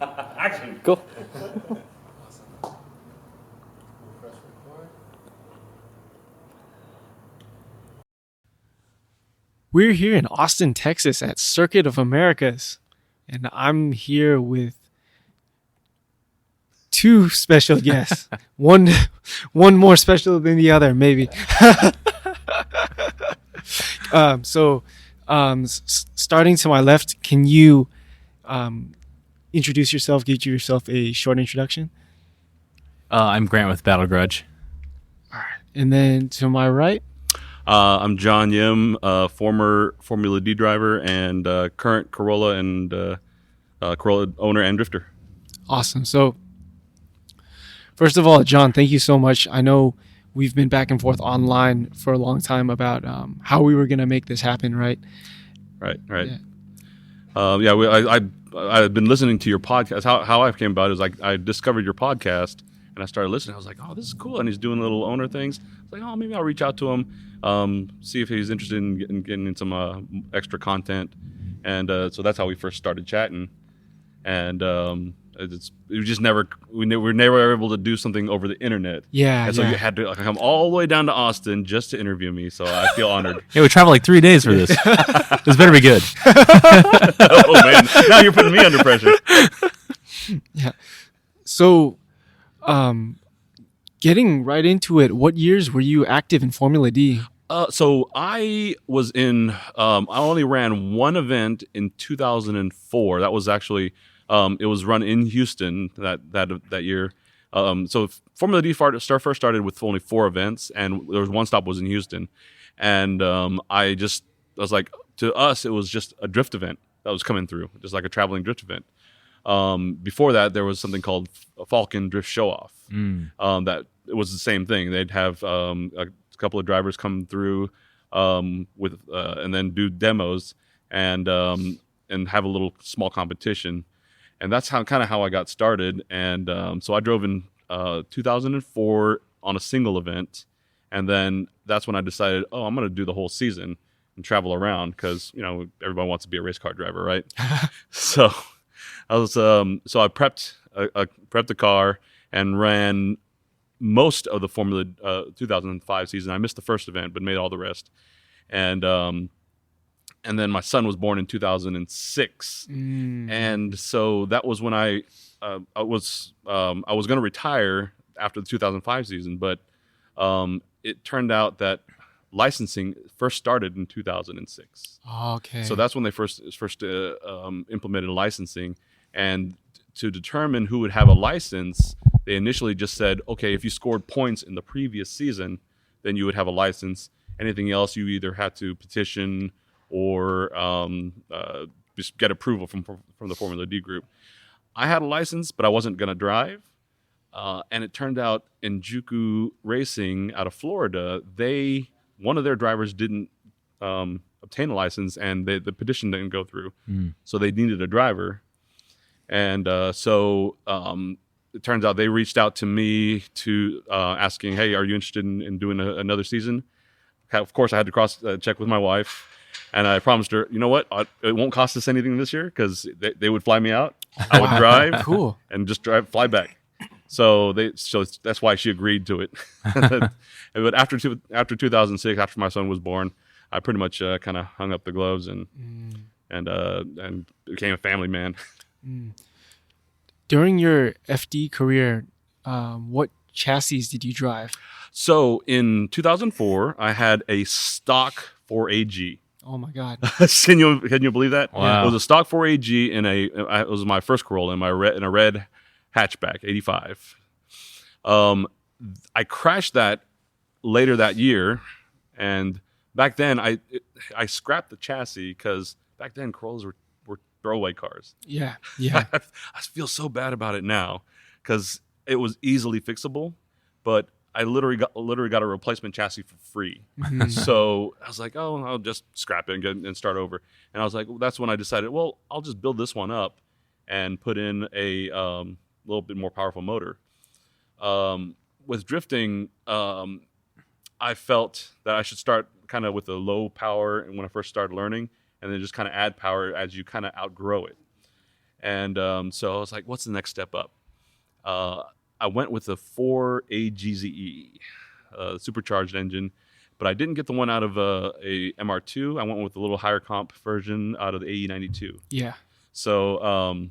Action. Cool. We're here in Austin, Texas at Circuit of Americas, and I'm here with two special guests. one more special than the other, maybe. Starting to my left, can you introduce yourself, give yourself a short introduction? I'm Grant with Battle Grudge. All right. And then to my right? I'm John Yim, former Formula D driver and current Corolla and Corolla owner and drifter. Awesome. So, first of all, John, thank you so much. I know we've been back and forth online for a long time about how we were going to make this happen, right? Right. Yeah. I've been listening to your podcast. How I came about it is I discovered your podcast and I started listening. I was like, oh, this is cool. And he's doing little owner things. I was like, oh, maybe I'll reach out to him, see if he's interested in getting some extra content. And so that's how we first started chatting. And we were never able to do something over the internet. Yeah. And so you had to come all the way down to Austin just to interview me. So I feel honored. Yeah, we traveled like 3 days for this. This better be good. Oh man, now you're putting me under pressure. Yeah. So, getting right into it, what years were you active in Formula D? So I was in. I only ran one event in 2004. That was actually. It was run in Houston that year. So Formula D first started with only 4 events, and there was one stop was in Houston. And I was like, to us, it was just a drift event that was coming through, just like a traveling drift event. Before that, there was something called a Falcon Drift Show Off. That it was the same thing. They'd have a couple of drivers come through with and then do demos and have a little small competition. And that's how I got started. And so I drove in 2004 on a single event. And then that's when I decided, I'm going to do the whole season and travel around because, everybody wants to be a race car driver, right? So I was so I prepped the car and ran most of the Formula 2005 season. I missed the first event, but made all the rest. And then my son was born in 2006, and so that was when I was going to retire after the 2005 season, but it turned out that licensing first started in 2006. Oh, okay. So that's when they first implemented licensing, and to determine who would have a license, they initially just said, okay, if you scored points in the previous season, then you would have a license. Anything else, you either had to petition or just get approval from the Formula D group. I had a license, but I wasn't going to drive. And it turned out in Juku Racing out of Florida, one of their drivers didn't obtain a license, and the petition didn't go through. So they needed a driver. And so it turns out they reached out to me to asking, hey, are you interested in doing another season? Of course, I had to cross check with my wife. And I promised her, you know what? It won't cost us anything this year because they would fly me out. I would drive, cool, and just fly back. So that's why she agreed to it. But after 2006, after my son was born, I pretty much kind of hung up the gloves and became a family man. During your FD career, what chassis did you drive? So in 2004, I had a stock 4AG. Oh my God! Can you believe that? Wow. It was a stock 4AG it was my first Corolla in a red hatchback 85. I crashed that later that year, and back then I scrapped the chassis because back then Corollas were throwaway cars. Yeah. I feel so bad about it now because it was easily fixable, but I literally got a replacement chassis for free. So I was like, I'll just scrap it and start over. And I was like, that's when I decided, well, I'll just build this one up and put in a little bit more powerful motor. With drifting, I felt that I should start kind of with a low power when I first started learning, and then just kind of add power as you kind of outgrow it. And so I was like, what's the next step up? I went with the 4AGZE, supercharged engine, but I didn't get the one out of a MR2. I went with the little higher comp version out of the AE92. Yeah. So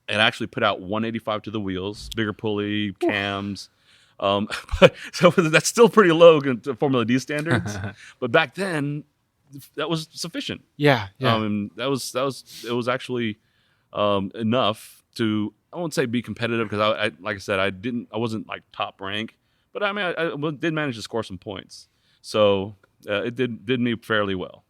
it actually put out 185 to the wheels, bigger pulley, cams. But so that's still pretty low to Formula D standards. But back then, that was sufficient. Yeah. It was actually enough to, I won't say be competitive, because I like I said, I wasn't like top rank, but I mean I did manage to score some points. So it did me fairly well.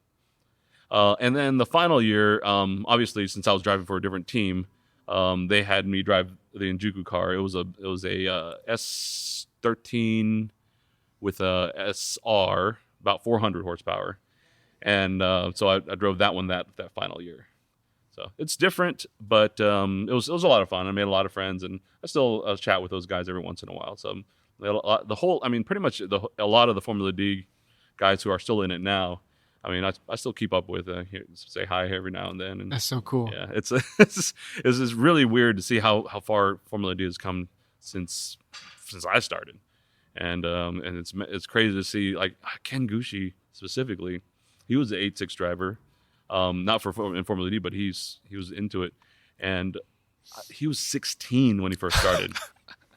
And then the final year, obviously, since I was driving for a different team, they had me drive the Injuku car. It was a S13 with a SR, about 400 horsepower, and so I drove that one that final year. So it's different, but it was a lot of fun. I made a lot of friends, and I still chat with those guys every once in a while. So pretty much a lot of the Formula D guys who are still in it now, I mean, I still keep up with, say hi every now and then. And that's so cool. yeah, it's just really weird to see how far Formula D has come since I started, and it's crazy to see, like, Ken Gucci specifically. He was the 8.6 driver, not in Formula D, but he was into it, and he was 16 when he first started.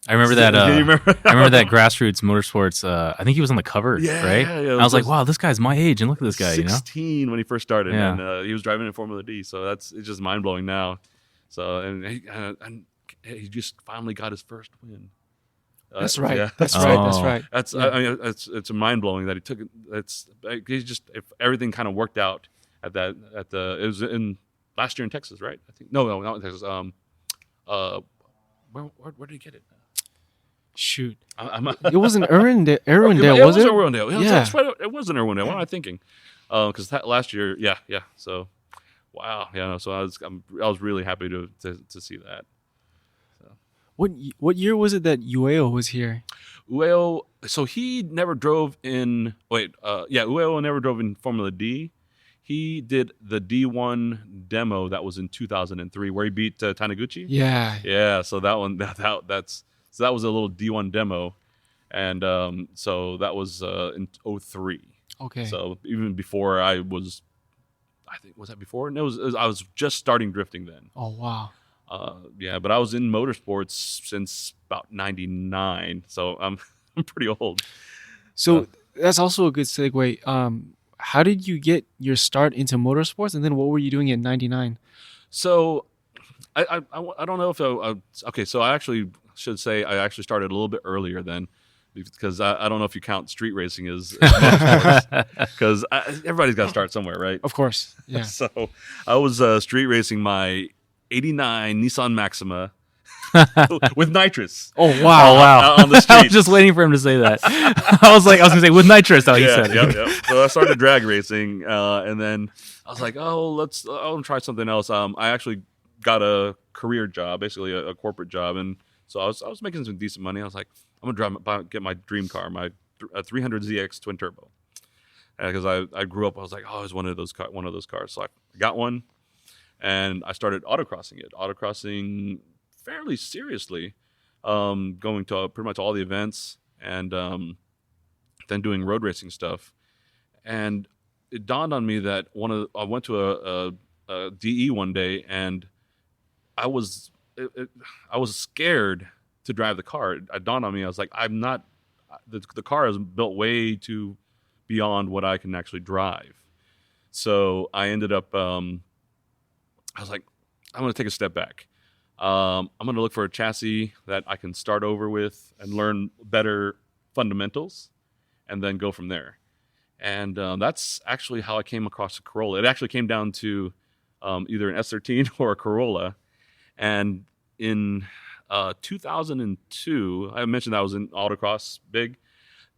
I remember that. Do you remember? I remember that Grassroots Motorsports. I think he was on the cover, right? Yeah. And I was like, wow, this guy's my age, and look at this guy. 16 when he first started, Yeah. and he was driving in Formula D. So it's just mind blowing now. So and he just finally got his first win. That's right. Yeah. That's right. That's Oh. right. That's Yeah. I mean, it's mind blowing that he took it. If everything kind of worked out it was in last year in Texas, right? I think no, not in Texas. Where did he get it? Shoot. I'm It wasn't Irwindale, it was it? Irwindale. Yeah. That's right. It wasn't Irwindale. What am I thinking? Because last year, yeah. So, wow. Yeah. No, so I was really happy to see that. What year was it that Ueo was here? Ueo. So he never drove in. Ueo never drove in Formula D. He did the D1 demo that was in 2003, where he beat Taniguchi. Yeah. Yeah. So that one, that was a little D1 demo, and so that was in 03. Okay. So even before I think was that before? No, I was just starting drifting then. Oh wow. Yeah, but I was in motorsports since about '99, so I'm pretty old. So that's also a good segue. How did you get your start into motorsports, and then what were you doing in '99? So I don't know if okay. So I actually should say I actually started a little bit earlier then, because I don't know if you count street racing as motorsports, because everybody's got to start somewhere, right? Of course. Yeah. So I was street racing my '89 Nissan Maxima with nitrous. Oh wow. On the I street. was just waiting for him to say that. I was gonna say with nitrous. How he said it. Yeah. So I started drag racing, and then I was like, I'll try something else. I actually got a career job, basically a corporate job, and so I was making some decent money. I was like, I'm gonna get my dream car, my 300ZX twin turbo, because I grew up. I was like, I always wanted one of those cars. So I got one, and I started autocrossing fairly seriously, going to pretty much all the events, and then doing road racing stuff. And it dawned on me that I went to a DE one day, and I was scared to drive the car. It dawned on me. I was like, I'm not. The car is built way too beyond what I can actually drive. So I ended up. I was like, I'm going to take a step back. I'm going to look for a chassis that I can start over with and learn better fundamentals, and then go from there. And that's actually how I came across a Corolla. It actually came down to either an S13 or a Corolla. And in 2002, I mentioned I was in autocross big.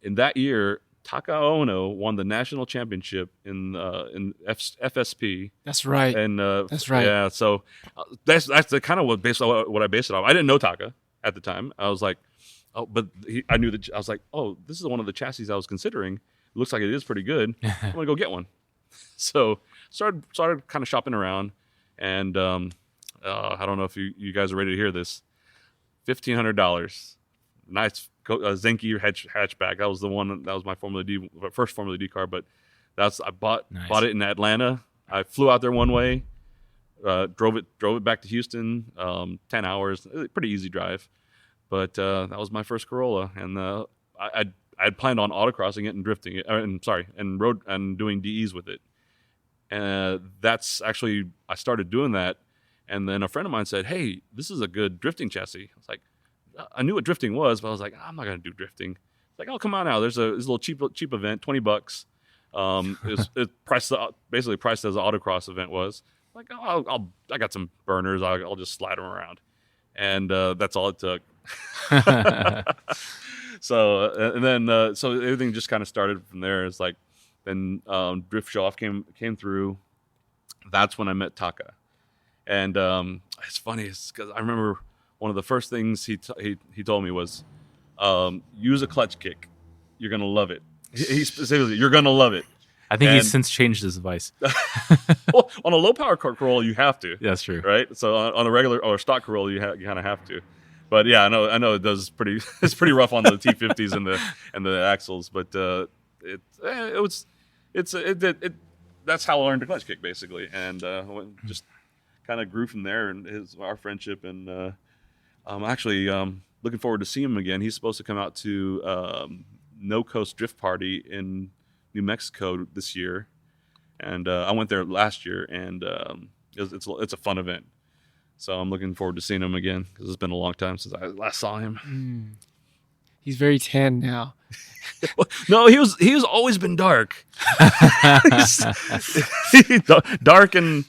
In that year, Taka Ono won the national championship in FSP. That's right. And That's right. Yeah, so that's kind of what I based it off. I didn't know Taka at the time. I was like, I knew that. I was like, oh, this is one of the chassis I was considering. It looks like it is pretty good. I'm gonna go get one. So started kind of shopping around, and I don't know if you guys are ready to hear this. $1,500. Nice Zenki hatchback. That was the one. That was my first Formula D car. But I bought it in Atlanta. I flew out there one way, drove it back to Houston. 10 hours, pretty easy drive. But that was my first Corolla, and I had planned on autocrossing it and drifting it. And doing DEs with it. That's actually, I started doing that, and then a friend of mine said, "Hey, this is a good drifting chassis." I was like, I knew what drifting was, but I was like, I'm not gonna do drifting. It's like, oh, come on now. There's a little cheap event, $20. It's basically priced as an autocross event was. Like, oh, I got some burners. I'll just slide them around, and that's all it took. So everything just kind of started from there. It's like, then Drift Show Off came through. That's when I met Taka, and it's funny because I remember one of the first things he told me was, use a clutch kick. You're going to love it. He specifically, you're going to love it. I think he's since changed his advice. Well, on a low power Corolla, you have to. That's true. Right? So on a regular or stock Corolla, you kind of have to. But yeah, I know it does it's pretty rough on the T50s and the axles, but that's how I learned to clutch kick basically, and just kind of grew from there, and our friendship, and I'm actually looking forward to seeing him again. He's supposed to come out to No Coast Drift Party in New Mexico this year, and I went there last year, and it's a fun event. So I'm looking forward to seeing him again because it's been a long time since I last saw him. He's very tan now. No, he's always been dark. Dark and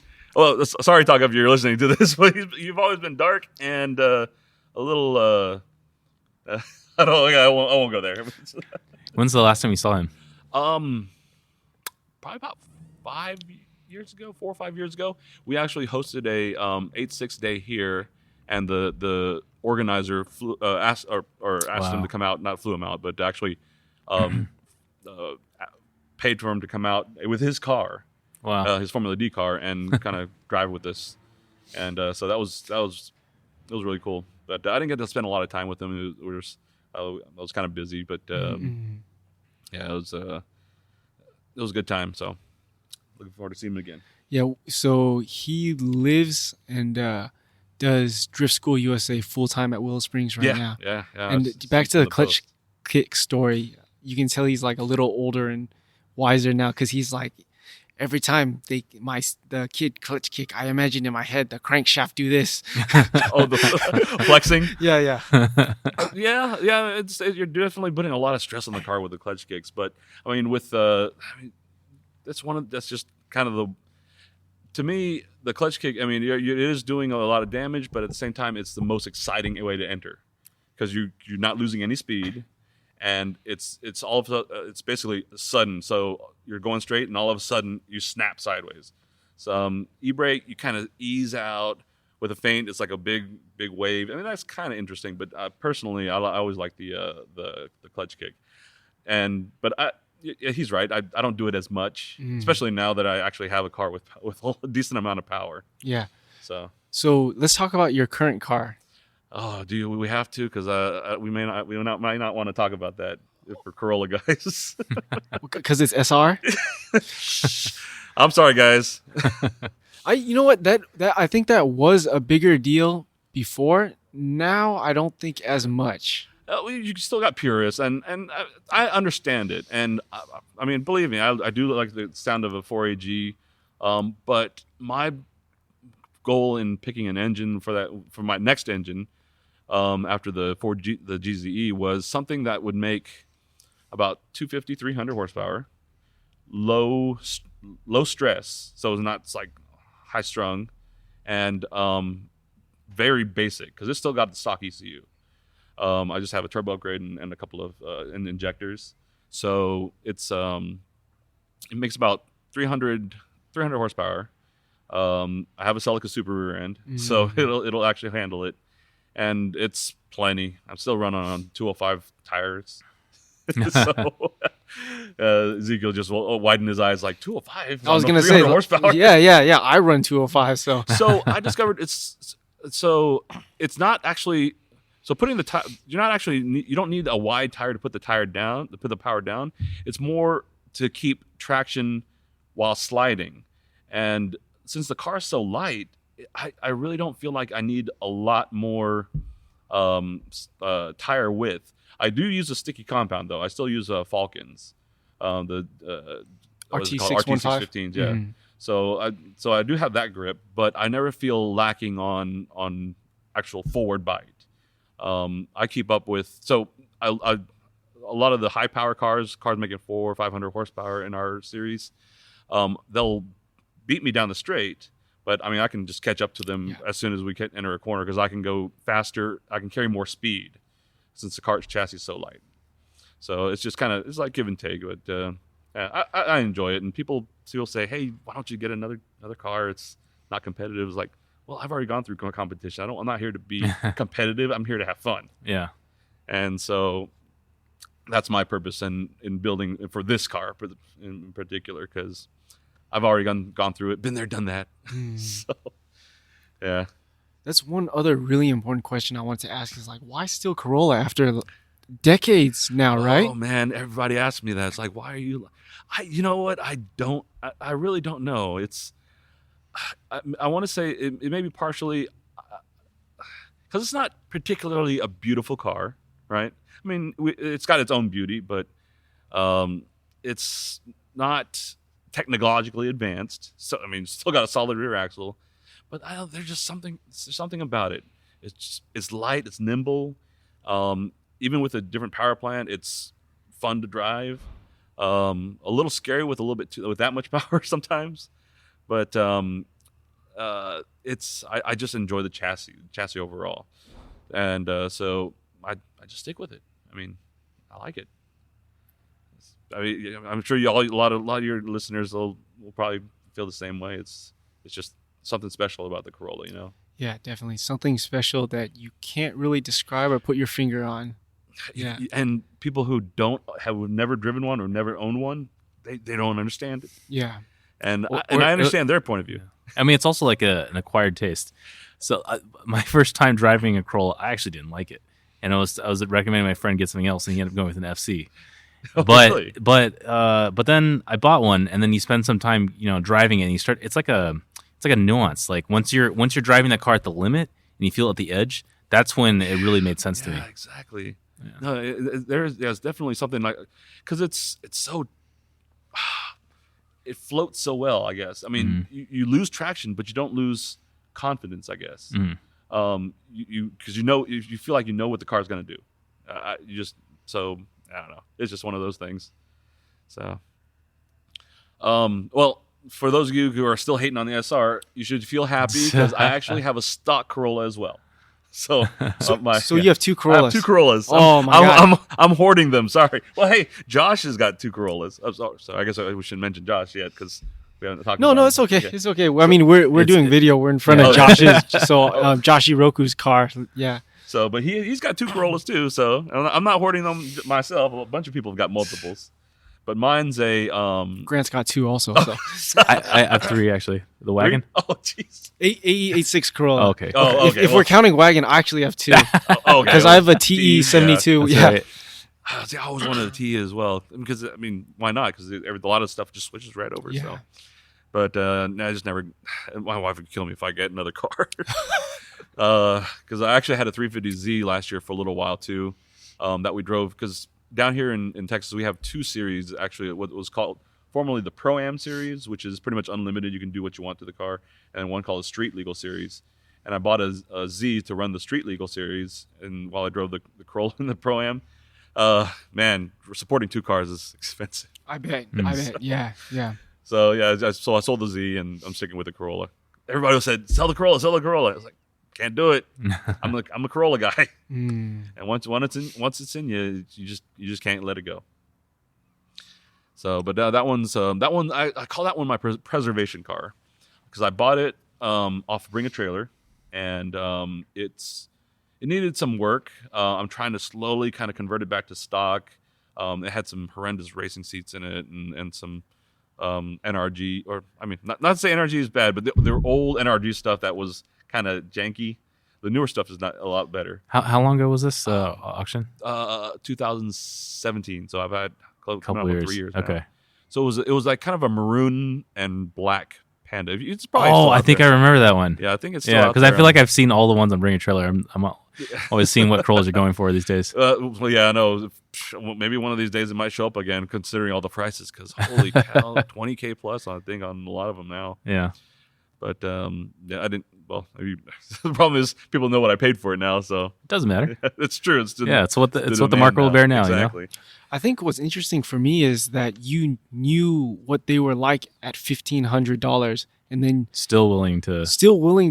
sorry, Taka, if you're listening to this, but you've always been dark and a little. I won't go there. When's the last time you saw him? Probably about 4 or 5 years ago. We actually hosted a 8-6 day here, and the organizer asked him to come out, not flew him out, but actually paid for him to come out with his car, his Formula D car, and kind of drive with us. And so that was really cool. But I didn't get to spend a lot of time with him. I was kind of busy, but yeah, it was a good time. So looking forward to seeing him again. Yeah, so he lives and does Drift School USA full time at Willow Springs now. Yeah. And back to the clutch kick story, you can tell he's like a little older and wiser now because he's like, every time the kid clutch kick, I imagine in my head the crankshaft do this. Oh, the flexing. Yeah. Yeah. You're definitely putting a lot of stress on the car with the clutch kicks, but I mean, that's just kind of to me, the clutch kick, I mean, it is doing a lot of damage, but at the same time, it's the most exciting way to enter because you're not losing any speed, and it's basically sudden. So you're going straight, and all of a sudden you snap sideways. So e-brake, you kind of ease out with a feint. It's like a big wave. I mean, that's kind of interesting, but personally, I always like the clutch kick, but he's right. I don't do it as much, especially now that I actually have a car with a decent amount of power. Yeah. So let's talk about your current car. Oh, do we have to? Because we might not want to talk about that for Corolla guys. Because it's SR. I'm sorry, guys. You know what? That I think that was a bigger deal before. Now I don't think as much. You still got purists, and I understand it. And I mean, believe me, I do like the sound of a 4AG. But my goal in picking an engine for my next engine after the GZE was something that would make about 250, 300 horsepower, low stress, so it's not like high strung, and very basic because it's still got the stock ECU. I just have a turbo upgrade and a couple of injectors, so it makes about 300 horsepower. I have a Celica Super rear end, so it'll actually handle it, and it's plenty. I'm still running on 205 tires, so Ezekiel just widened his eyes like 205. I was gonna say, horsepower. Yeah. I run 205, so So I discovered it's not actually. So putting the tire, you don't need a wide tire to put the power down. It's more to keep traction while sliding. And since the car is so light, I really don't feel like I need a lot more tire width. I do use a sticky compound though. I still use Falcons, the RT615s. Yeah. Mm-hmm. So I do have that grip, but I never feel lacking on actual forward bite. I keep up with a lot of the high power cars making 400 or 500 horsepower in our series. They'll beat me down the straight, but I mean I can just catch up to them as soon as we enter a corner because I can go faster. I can carry more speed since the car's chassis is so light. So it's just it's like give and take. But I enjoy it, and people still say, "Hey, why don't you get another car? It's not competitive." It's like, well, I've already gone through competition. I'm not here to be competitive. I'm here to have fun. Yeah. And so that's my purpose in building for this car in particular, because I've already gone through it, been there, done that. So, yeah. That's one other really important question I want to ask is like, why still Corolla after decades now, right? Oh, man. Everybody asks me that. It's like, why are you... you know what? I really don't know. I want to say it may be partially because it's not particularly a beautiful car, right? I mean, it's got its own beauty, but it's not technologically advanced. So, I mean, still got a solid rear axle, but there's something about it. It's light, it's nimble. Even with a different power plant, it's fun to drive. A little scary with with that much power sometimes. But I just enjoy the chassis overall, and so I just stick with it. I mean, I like it. I mean, I'm sure a lot of your listeners will probably feel the same way. It's just something special about the Corolla, you know. Yeah, definitely something special that you can't really describe or put your finger on. Yeah, and people who have never driven one or never owned one, they don't understand it. Yeah. And I understand their point of view. I mean, it's also like an acquired taste. So my first time driving a Corolla, I actually didn't like it, and I was recommending my friend get something else, and he ended up going with an FC. But really? but then I bought one, and then you spend some time driving it, and you start. It's like a nuance. Like once you're driving that car at the limit and you feel it at the edge, that's when it really made sense to me. Exactly. Yeah. No, there's definitely something like, because it's so. It floats so well, I guess. I mean, you lose traction, but you don't lose confidence, I guess. Because you feel like you know what the car's going to do. I don't know. It's just one of those things. So, well, for those of you who are still hating on the SR, you should feel happy because I actually have a stock Corolla as well. So you have two Corollas. I have two Corollas. Oh my God. I'm hoarding them. Sorry. Well, hey, Josh has got two Corollas. So I guess we shouldn't mention Josh yet because we haven't talked. No, it's okay. Yeah. It's okay. Well, I mean, we're doing video. We're in front of Josh's. So Josh Iroku's car. Yeah. So, but he's got two Corollas too. So I'm not hoarding them myself. A bunch of people have got multiples. But mine's a Grant's got two also. So I have three actually. The wagon. Oh jeez. AE86 Corolla. Oh, okay. If we're counting wagon, I actually have two. Okay. Because I have a TE72. Yeah. Right. See, I always wanted a TE as well because I mean, why not? Because a lot of stuff just switches right over. Yeah. So, but I just never. My wife would kill me if I get another car. Because I actually had a 350Z last year for a little while too, that we drove because. Down here in Texas, we have two series, actually, what was called formerly the Pro-Am series, which is pretty much unlimited. You can do what you want to the car, and one called the Street Legal series. And I bought a Z to run the Street Legal series, and while I drove the Corolla and the Pro-Am, man, supporting two cars is expensive. I bet. Yeah. So, yeah, so I sold the Z, and I'm sticking with the Corolla. Everybody said, sell the Corolla. I was like, can't do it. I'm a Corolla guy, and once it's in you, you just can't let it go. So, but that one I call that one my preservation car because I bought it off Bring a Trailer, and it needed some work. I'm trying to slowly kind of convert it back to stock. It had some horrendous racing seats in it and some NRG, or I mean, not to say NRG is bad, but their old NRG stuff that was kind of janky. The newer stuff is not a lot better. How long ago was this auction? 2017. So I've had Couple years. 3 years. Okay. Now. So it was like kind of a maroon and black Panda. It's probably I think I remember that one. Yeah, I think it's still out because there. I feel like I've seen all the ones on Bring a Trailer. I'm always seeing what Corollas are going for these days. Well, yeah, I know. Maybe one of these days it might show up again, considering all the prices. Because holy cow, $20K plus, I think, on a lot of them now. Yeah. But yeah, I didn't. Well, maybe the problem is people know what I paid for it now, so It doesn't matter. it's true. It's what the market will bear now. Exactly. You know? I think what's interesting for me is that you knew what they were like at $1,500, and then Still willing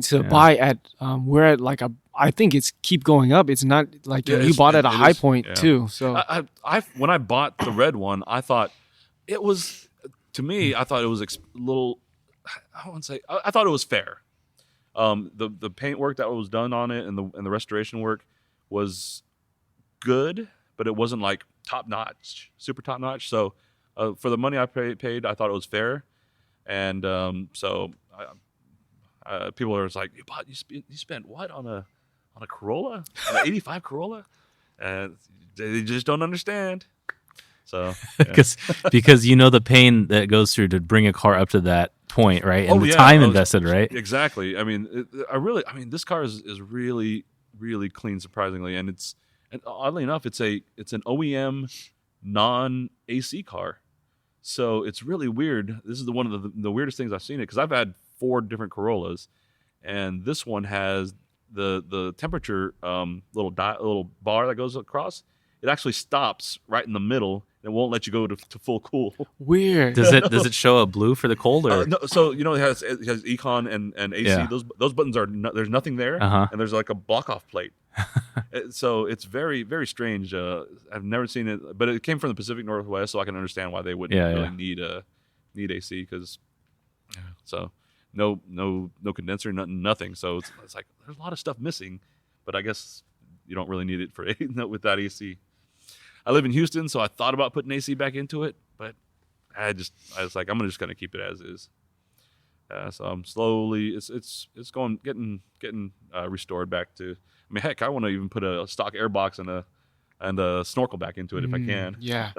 to buy at we're at like I think it's keep going up. It's not like you bought at a high point too. So I when I bought the red one, I thought it was, to me, I thought it was a little. I wouldn't say. I thought it was fair. The paint work that was done on it and the restoration work was good, but it wasn't like top notch, super top notch. So for the money I paid, I thought it was fair. And so people are just like, you spent what on a Corolla, on an '85 Corolla? And they just don't understand. So because you know the pain that goes through to bring a car up to that point, right? And the time invested, right? Exactly. I mean, this car is really, really clean, surprisingly, and oddly enough, it's an OEM non-AC car. So it's really weird. This is one of the weirdest things I've seen it, because I've had 4 different Corollas, and this one has the temperature little bar that goes across. It actually stops right in the middle and won't let you go to full cool. weird. Does it show a blue for the cold or? No, so it has econ and AC. Yeah. Those buttons there's nothing there, and there's like a block off plate. So it's very, very strange. I've never seen it, but it came from the Pacific Northwest, so I can understand why they wouldn't really need AC, because so no condenser, nothing. So it's like there's a lot of stuff missing, but I guess you don't really need it for with that AC. I live in Houston, so I thought about putting AC back into it, but I was like, I'm just going to keep it as is. So I'm slowly, it's getting restored back to. I mean, heck, I want to even put a stock airbox and a snorkel back into it if I can. Yeah.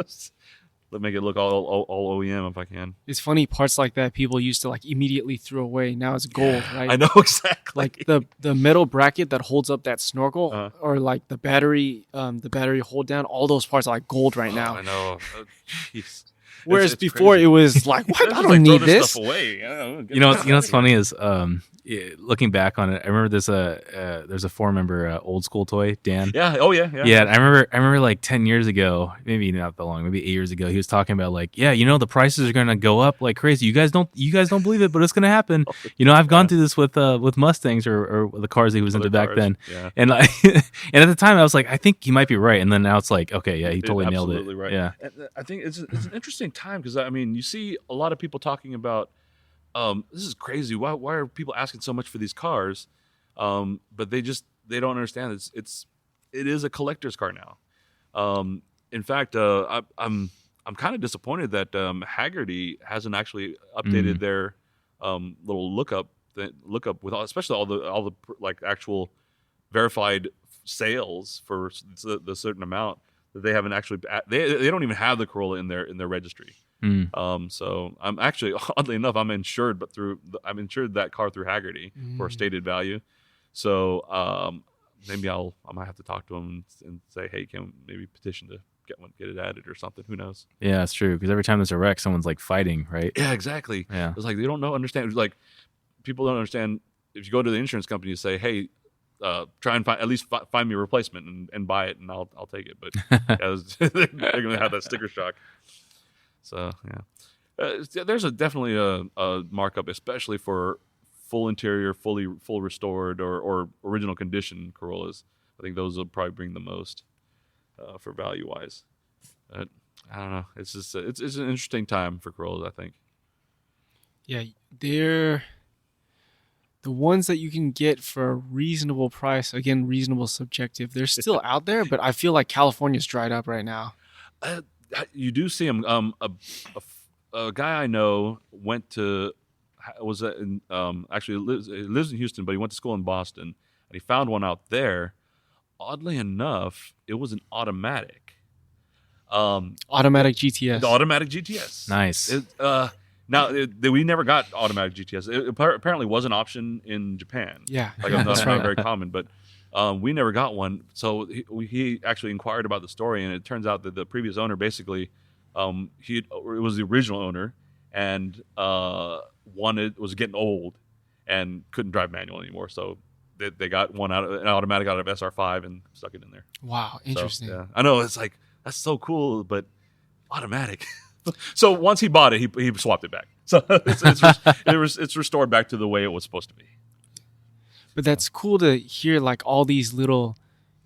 Make it look all OEM if I can. It's funny, parts like that people used to like immediately throw away. Now it's gold, right? I know, exactly. Like the metal bracket that holds up that snorkel, or like the battery hold down. All those parts are like gold right now. I know. Jeez. Whereas It's before crazy. it was like, what? I don't like, need throw this. stuff away. You know what's funny is looking back on it, I remember there's a 4-member old school toy, Dan. Yeah. Oh yeah. Yeah, I remember like 10 years ago, maybe not that long, maybe 8 years ago, he was talking about like, the prices are gonna go up like crazy. You guys don't believe it, but it's gonna happen. I've gone through this with Mustangs or the cars he was into back then. Yeah. And and at the time I was like, I think he might be right. And then now it's like, okay, yeah, he totally nailed it. Absolutely right. Yeah. And I think it's an interesting time, because I mean, you see a lot of people talking about, this is crazy. Why are people asking so much for these cars? But they don't understand. It is a collector's car now. In fact, I'm kind of disappointed that Haggerty hasn't actually updated their little lookup with especially all the like actual verified sales for the certain amount that they haven't actually. They don't even have the Corolla in their registry. So I'm actually, oddly enough, I'm insured that car through Haggerty for a stated value. So maybe I might have to talk to them and say, hey, can maybe petition to get it added or something. Who knows? Yeah, it's true, because every time there's a wreck, someone's like fighting, right? Yeah, exactly. Yeah, it's like they don't understand. It's like people don't understand. If you go to the insurance company and say, hey, try and find me a replacement and buy it, and I'll take it. But they're gonna have that sticker shock. So yeah, there's definitely a markup, especially for full interior, full restored or original condition Corollas. I think those will probably bring the most for value wise. I don't know. It's just it's an interesting time for Corollas, I think. Yeah, they're the ones that you can get for a reasonable price. Again, reasonable subjective. They're still out there, but I feel like California's dried up right now. You do see him. A guy I know went to actually lives in Houston, but he went to school in Boston, and he found one out there. Oddly enough, it was an automatic. Automatic GTS. The automatic GTS. Nice. We never got automatic GTS. It apparently was an option in Japan. Yeah, Like that's not right. very common, but we never got one. So he actually inquired about the story, and it turns out that the previous owner basically, it was the original owner, and was getting old and couldn't drive manual anymore. So they got an automatic out of SR5 and stuck it in there. Wow, interesting. So, yeah. I know, it's like, that's so cool, but automatic. So once he bought it, he swapped it back. So it's restored back to the way it was supposed to be. But that's cool to hear like all these little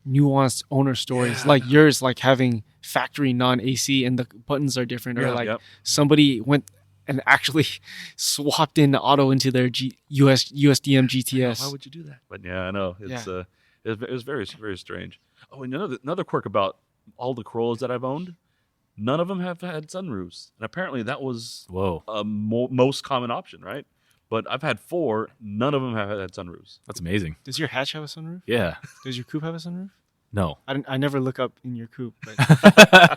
nuanced owner stories, like yours, like having factory non-AC and the buttons are different, or like somebody went and actually swapped in the auto into their USDM GTS. Why would you do that? But yeah, I know it was very, very strange. Oh, and another quirk about all the Corollas that I've owned, none of them have had sunroofs, and apparently that was a most common option, right? But I've had 4, none of them have had sunroofs. That's amazing. Does your hatch have a sunroof? Yeah. Does your coupe have a sunroof? No. I never look up in your coupe, but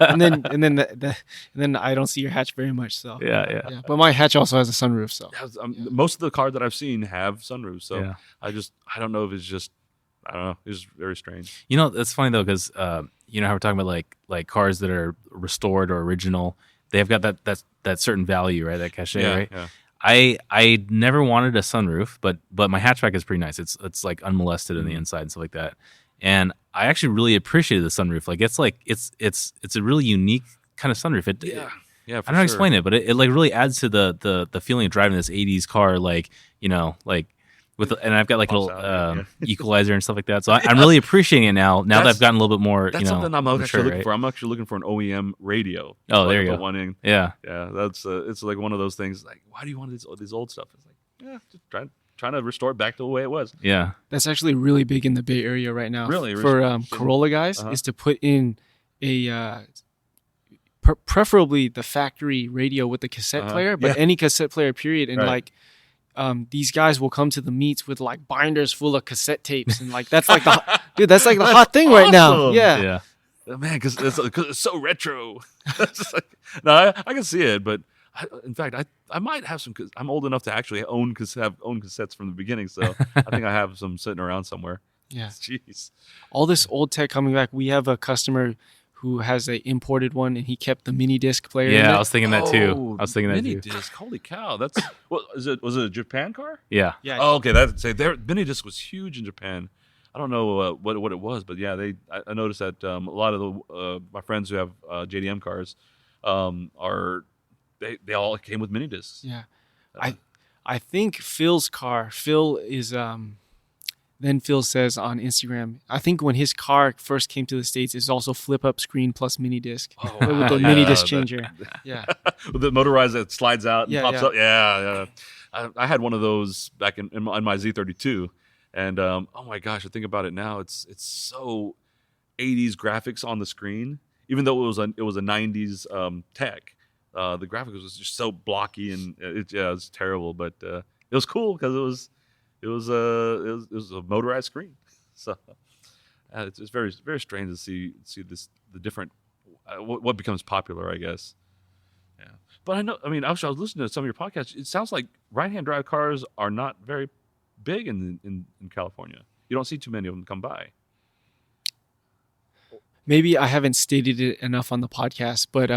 and then I don't see your hatch very much. So yeah. But my hatch also has a sunroof. So most of the cars that I've seen have sunroofs. So Yeah. I don't know if it's just, I don't know. It's very strange. You know, it's funny though, because you know how we're talking about like cars that are restored or original, they've got that certain value, right? That cachet, right? Yeah. I never wanted a sunroof, but my hatchback is pretty nice. It's like unmolested on the inside and stuff like that. And I actually really appreciated the sunroof. Like it's a really unique kind of sunroof. Yeah. I don't know how to explain it, but it like really adds to the feeling of driving this 80s car, like, you know, like and I've got like a little equalizer and stuff like that. So I'm really appreciating it now that I've gotten a little bit more, that's something I'm actually looking for. I'm actually looking for an OEM radio. Oh, there you go. One in. Yeah. That's it's like one of those things. Like, why do you want this old stuff? It's like, just trying to restore it back to the way it was. Yeah. That's actually really big in the Bay Area right now. Really? For Corolla guys, is to put in a preferably the factory radio with the cassette player, but any cassette player period. And like these guys will come to the meets with like binders full of cassette tapes, and like that's like that's like the hot thing right now. Yeah. Man, because it's so retro. I can see it, but in fact, I might have some. I'm old enough to actually have own cassettes from the beginning, so I think I have some sitting around somewhere. Yeah. Jeez. All this old tech coming back. We have a customer who has a imported one, and he kept the mini disc player. Yeah, in I was thinking that too. Mini disc. Holy cow! That's was it a Japan car? Yeah. Oh, okay. Their mini disc was huge in Japan. I don't know what it was, but yeah, I noticed that a lot of my friends who have JDM cars they all came with mini discs. Yeah, I think Phil's car. Phil is then Phil says on Instagram, I think when his car first came to the States, it's also flip up screen plus mini disc with the mini disc changer. With the motorized that slides out and pops up. Yeah. I had one of those back in my Z32, and oh my gosh, I think about it now. It's so 80s graphics on the screen, even though it was a 90s tech. The graphics was just so blocky, and it was terrible, but it was cool because it was a motorized screen. So it's very, very strange to see the different what becomes popular, I guess. Yeah, but I was listening to some of your podcasts. It sounds like right-hand drive cars are not very big in California. You don't see too many of them come by. Maybe I haven't stated it enough on the podcast, but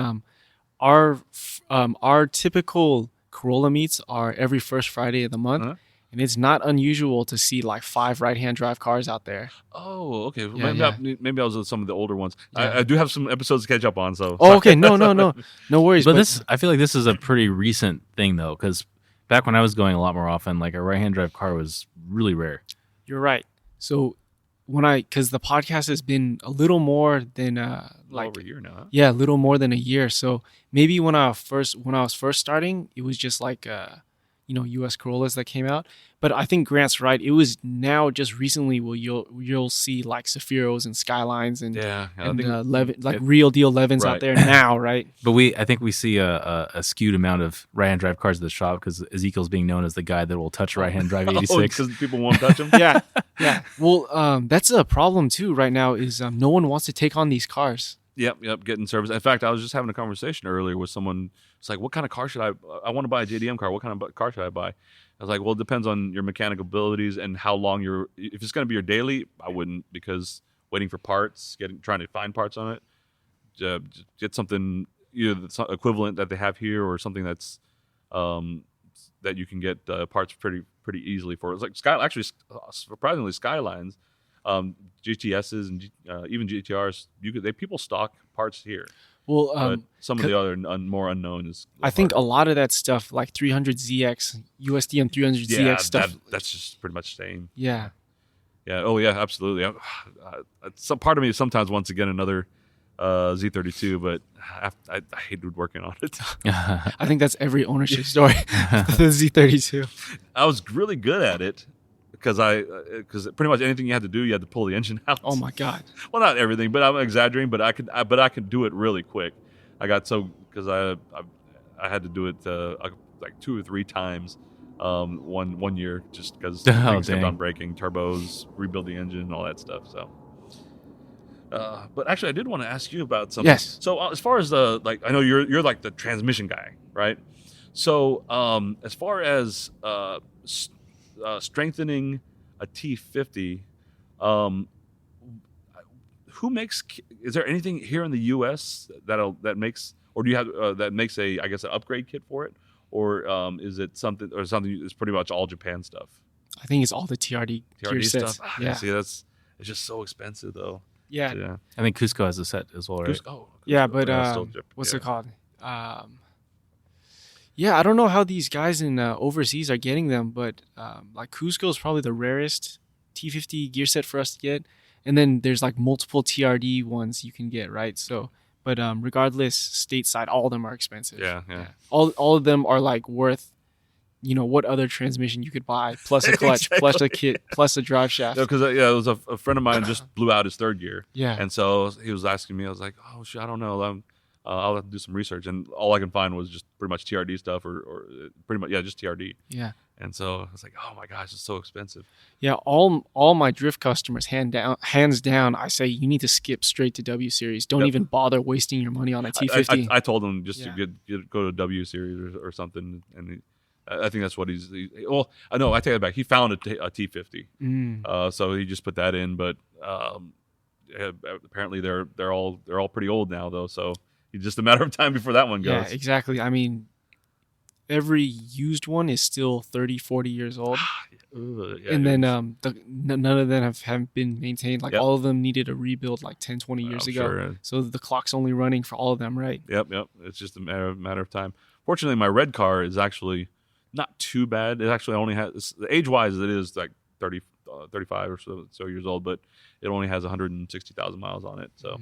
our typical Corolla meets are every first Friday of the month. And it's not unusual to see like 5 right-hand drive cars out there. Oh, okay. Maybe I was with some of the older ones. I do have some episodes to catch up on. So. Oh, okay. No worries. But I feel like this is a pretty recent thing though, because back when I was going a lot more often, like a right-hand drive car was really rare. You're right. So because the podcast has been a little more than over a year now. Huh? Yeah, a little more than a year. So maybe when I was first starting, it was just like US Corollas that came out. But I think Grant's right. It was now just recently where you'll see like Saphiros and Skylines and I and think real deal Levins out Right. there now, right? But I think we see a skewed amount of right-hand drive cars at the shop because Ezekiel's being known as the guy that will touch right-hand drive 86. because people won't touch them. Yeah, yeah. Well, that's a problem too right now. Is no one wants to take on these cars. Yep, getting service. In fact, I was just having a conversation earlier with someone. It's like, what kind of car should I want to buy a JDM car. What kind of car should I buy? I was like, well, it depends on your mechanical abilities and how long if it's going to be your daily, I wouldn't, because waiting for parts, trying to find parts on it, get something either that's equivalent that they have here or something that's that you can get parts pretty easily for. It's like surprisingly Skylines, GTSs and even GTRs. People stock parts here. Well, But some of the other more unknown is. I think a lot of that stuff, like 300ZX, USDM 300ZX stuff. That's just pretty much the same. Yeah. Yeah. Oh, yeah. Absolutely. Some part of me sometimes wants to get another Z32, but I hated working on it. I think that's every ownership story. The Z32. I was really good at it because pretty much anything you had to do, you had to pull the engine out. Oh my God. Well, not everything, but I'm exaggerating. But I could do it really quick. I got because I had to do it like 2 or 3 times one year just because things kept on breaking, turbos, rebuild the engine, all that stuff. So. But actually, I did want to ask you about something. Yes. So as far as I know you're like the transmission guy, right? So as far as strengthening a T50, who makes? Is there anything here in the U.S. that makes, or do you have that makes an upgrade kit for it, or is it something that's pretty much all Japan stuff? I think it's all the TRD gear sets. Stuff. Yeah. See, it's just so expensive though. Yeah. I think Cusco has a set as well, right? Yeah, but what's it called? Yeah, I don't know how these guys in overseas are getting them, but like Cusco is probably the rarest T50 gear set for us to get, and then there's like multiple TRD ones you can get, right? So, but regardless, stateside, all of them are expensive. Yeah. All of them are like worth, what other transmission you could buy, plus a clutch, Exactly. plus a kit, plus a drive shaft. Because it was a friend of mine just blew out his third gear. Yeah. And so he was asking me, I was like, oh, shit, I don't know. I'll have to do some research. And all I can find was just pretty much TRD stuff or pretty much, just TRD. Yeah. And so I was like, oh my gosh, it's so expensive. Yeah, all my drift customers, hands down, I say you need to skip straight to W Series. Don't even bother wasting your money on a T50. I told him just to go to W Series or something. And I think that's what well, no, I take it back. He found a T50. So he just put that in. But apparently they're all pretty old now, though. So it's just a matter of time before that one goes. Yeah, exactly. I mean, every used one is still 30, 40 years old. And then none of them have been maintained. Like all of them needed a rebuild like 10, 20 years ago. Sure. So the clock's only running for all of them, right? Yep. It's just a matter of time. Fortunately, my red car is actually not too bad. It actually only has, age-wise, it is like 30, 35 or so years old, but it only has 160,000 miles on it. So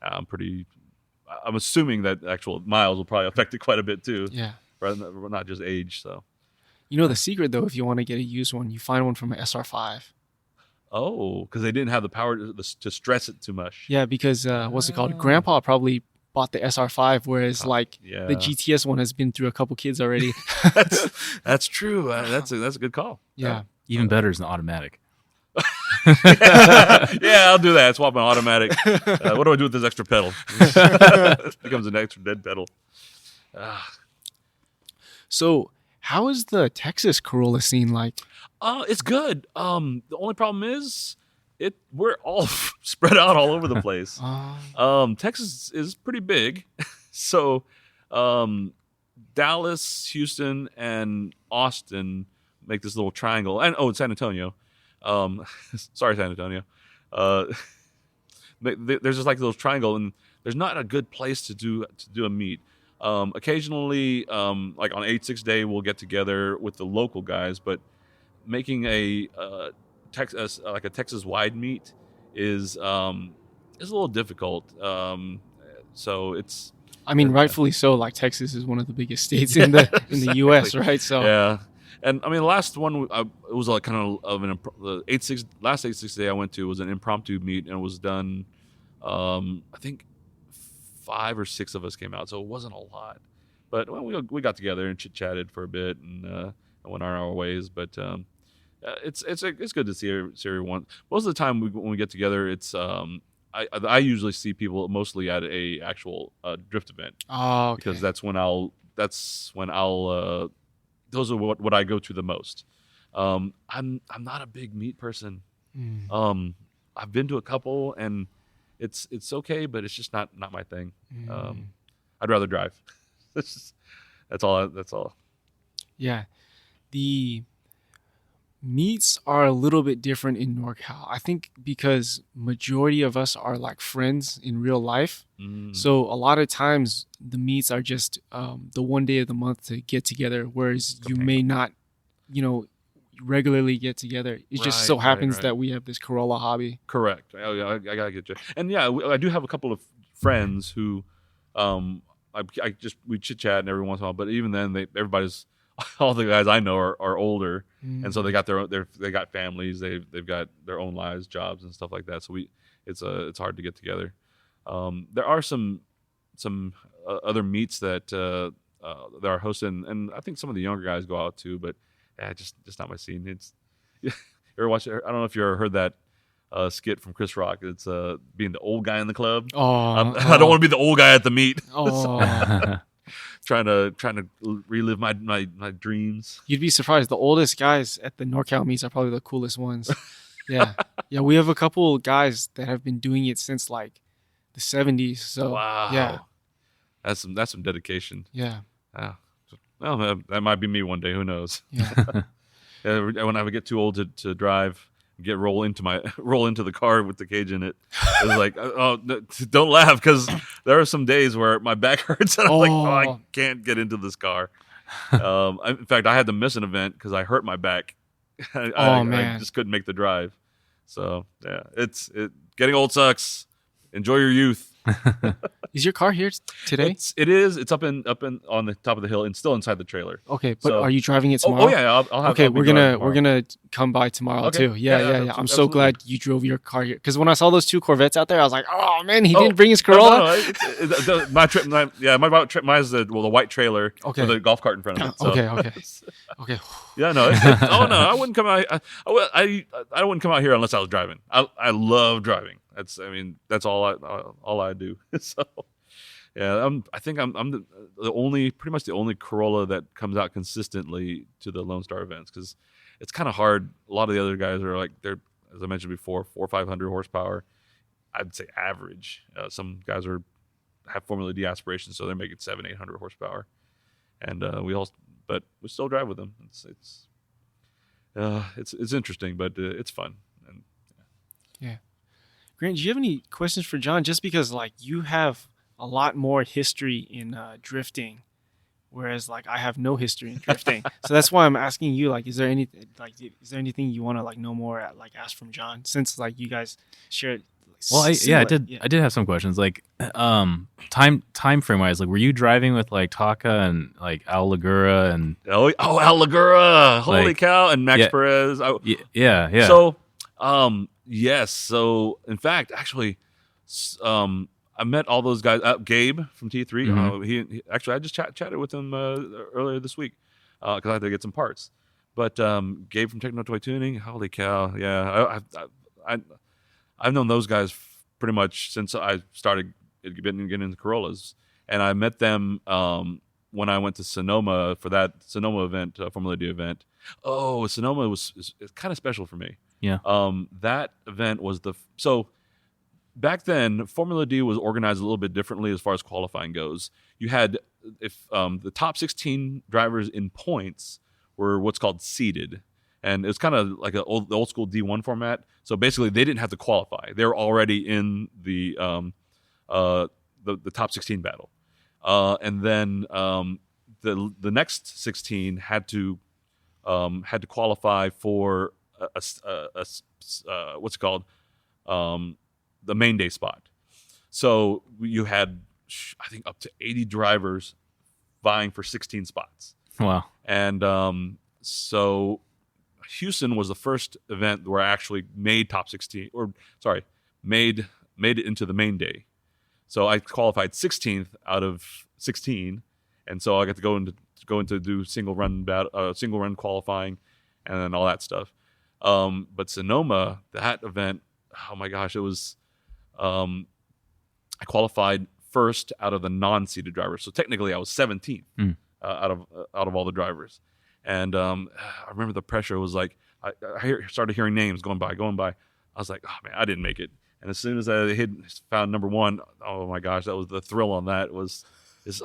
I'm assuming that actual miles will probably affect it quite a bit too. Yeah. Rather than, not just age. So, the secret though, if you want to get a used one, you find one from an SR5. Oh, because they didn't have the power to stress it too much. Yeah, because what's it called? Grandpa probably bought the SR5, whereas the GTS one has been through a couple kids already. That's true. That's a good call. Yeah. Even better is an automatic. Yeah, I'll do that. Swap an automatic. What do I do with this extra pedal? It becomes an extra dead pedal. So, how is the Texas Corolla scene like? It's good. The only problem is we're all spread out all over the place. Texas is pretty big. So Dallas, Houston, and Austin make this little triangle. And San Antonio. Sorry, San Antonio. There's just like a little triangle, and there's not a good place to do a meet. Occasionally, like on 8-6 day, we'll get together with the local guys, but making a Texas wide meet is a little difficult. So it's. I mean, rightfully so. Like Texas is one of the biggest states in the U.S., right? So yeah, And I mean, the last one it was like kind of an the last 860 day I went to was an impromptu meet, and it was done. I think 5 or 6 of us came out, so it wasn't a lot. But well, we got together and chit chatted for a bit, and went our ways. But it's good to see everyone. Most of the time when we get together, it's I usually see people mostly at a actual drift event. Oh, okay. Because that's when I'll those are what I go to the most. I'm not a big meat person. I've been to a couple, and it's okay, but it's just not my thing. I'd rather drive. That's all. Yeah, the meets are a little bit different in NorCal. I think because majority of us are like friends in real life. So a lot of times the meets are just the one day of the month to get together, whereas you may not, regularly get together. It just so happens that we have this Corolla hobby. Correct. I gotta get you. And yeah, I do have a couple of friends who, we chit chat and every once in a while. But even then, everybody's all the guys I know are older, and so they got they got families. They've got their own lives, jobs, and stuff like that. So it's hard to get together. There are some other meets that are hosted, and I think some of the younger guys go out too. But just not my scene. It's you ever watch? I don't know if you ever heard that skit from Chris Rock. It's being the old guy in the club. I don't want to be the old guy at the meet. trying to relive my dreams. You'd be surprised. The oldest guys at the NorCal meets are probably the coolest ones. Yeah. We have a couple guys that have been doing it since like the 70s. So wow. Yeah, that's some dedication. Yeah. Well, that might be me one day. Who knows? Yeah. When I would get too old to drive, roll into the car with the cage in it. It was like, don't laugh, because there are some days where my back hurts and I'm like, I can't get into this car. In fact, I had to miss an event because I hurt my back. I just couldn't make the drive. So yeah, getting old sucks. Enjoy your youth. Is your car here today? It is. It's up on the top of the hill and still inside the trailer. Okay, but are you driving it tomorrow? Oh yeah, I'll have. Okay, we're gonna come by tomorrow too. Yeah. I'm so glad you drove your car here, because when I saw those 2 Corvettes out there, I was like, oh man, he didn't bring his Corolla. No, my trip. Mine's the white trailer with a golf cart in front of it. So. Okay. Yeah, no. I wouldn't come out. I wouldn't come out here unless I was driving. I love driving. That's all I do. So, yeah, I think I'm pretty much the only Corolla that comes out consistently to the Lone Star events, because it's kind of hard. A lot of the other guys are like, they're, as I mentioned before, 400 or 500 horsepower. I'd say average. Some guys have Formula D aspirations, so they're making 700-800 horsepower, and we still drive with them. It's interesting, but it's fun. And yeah. Grant, do you have any questions for John? Just because you have a lot more history in drifting, whereas I have no history in drifting. So that's why I'm asking you. Is there anything you want to know more? Ask from John, since you guys shared. Well, I did have some questions. Time frame wise, were you driving with Taka and Al Ligura and Al Ligura, holy cow, and Max Perez? Yeah. So, yes. So, in fact, actually, I met all those guys. Gabe from T3. Mm-hmm. He actually, I just chatted with him earlier this week because I had to get some parts. But Gabe from Techno Toy Tuning. Holy cow! Yeah, I've known those guys pretty much since I started getting into Corollas, and I met them when I went to Sonoma for that Sonoma event, Formula D event. Oh, Sonoma was kind of special for me. Yeah. That event was so back then Formula D was organized a little bit differently as far as qualifying goes. You had the top 16 drivers in points were what's called seeded, and it's kind of like the old school D1 format. So basically, they didn't have to qualify; they were already in the top 16 battle, and then the next 16 had to qualify for what's it called the main day spot. So you had, I think, up to 80 drivers vying for 16 spots. Wow. And So Houston was the first event where I actually made top 16, or sorry, made it into the main day. So I qualified 16th out of 16, and so I got to go into do single run qualifying, and then all that stuff. But Sonoma, that event, oh my gosh, it was. I qualified first out of the non-seated drivers, so technically I was 17th out of all the drivers. And I remember the pressure was like I started hearing names going by. I was like, oh man, I didn't make it. And as soon as I found number one, oh my gosh, that was the thrill on that was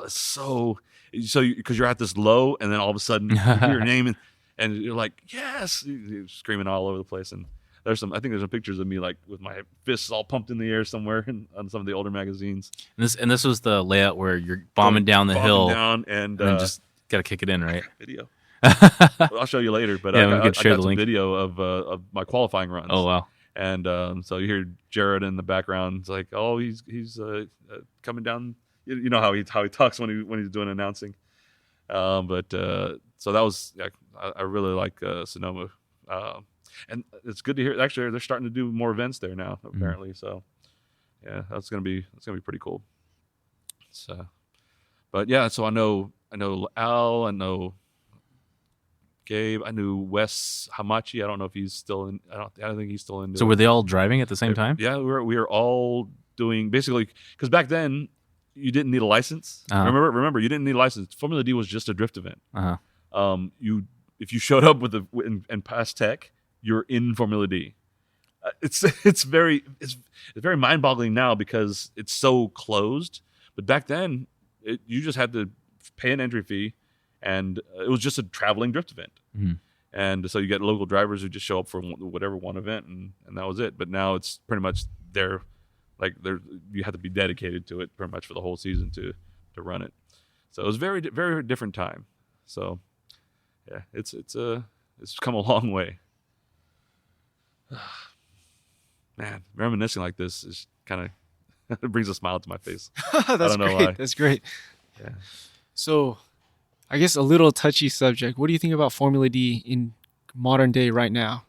so because you're at this low, and then all of a sudden you hear your name and you're like, yes, you're screaming all over the place. And I think there's some pictures of me like with my fists all pumped in the air somewhere on some of the older magazines. And this was the layout where you're bombing down the hill and then just got to kick it in, right? Video. I'll show you later, but yeah, I got the some link. video of my qualifying runs. Oh wow! And so you hear Jared in the background. It's like, oh, he's coming down. You know how he talks when he's doing announcing. So that was I really like Sonoma, and it's good to hear. Actually, they're starting to do more events there now, apparently. So yeah, that's gonna be pretty cool. So, but yeah, so I know Al, I know Gabe, I knew Wes Hamachi. I don't know if he's still in. I don't think he's still in. So were they all driving at the same time? Yeah, we were all doing basically because back then you didn't need a license. Uh-huh. Remember, you didn't need a license. Formula D was just a drift event. Uh-huh. If you showed up with and passed tech, you're in Formula D. It's very mind-boggling now because it's so closed. But back then, you just had to pay an entry fee, and it was just a traveling drift event. Mm-hmm. And so you get local drivers who just show up for whatever one event, and that was it. But now it's pretty much you have to be dedicated to it pretty much for the whole season to run it. So it was very, very different time. So yeah, it's come a long way. Man, reminiscing like this is kind of it brings a smile to my face. That's I don't know great. why. That's great. Yeah. So, I guess a little touchy subject. What do you think about Formula D in modern day right now?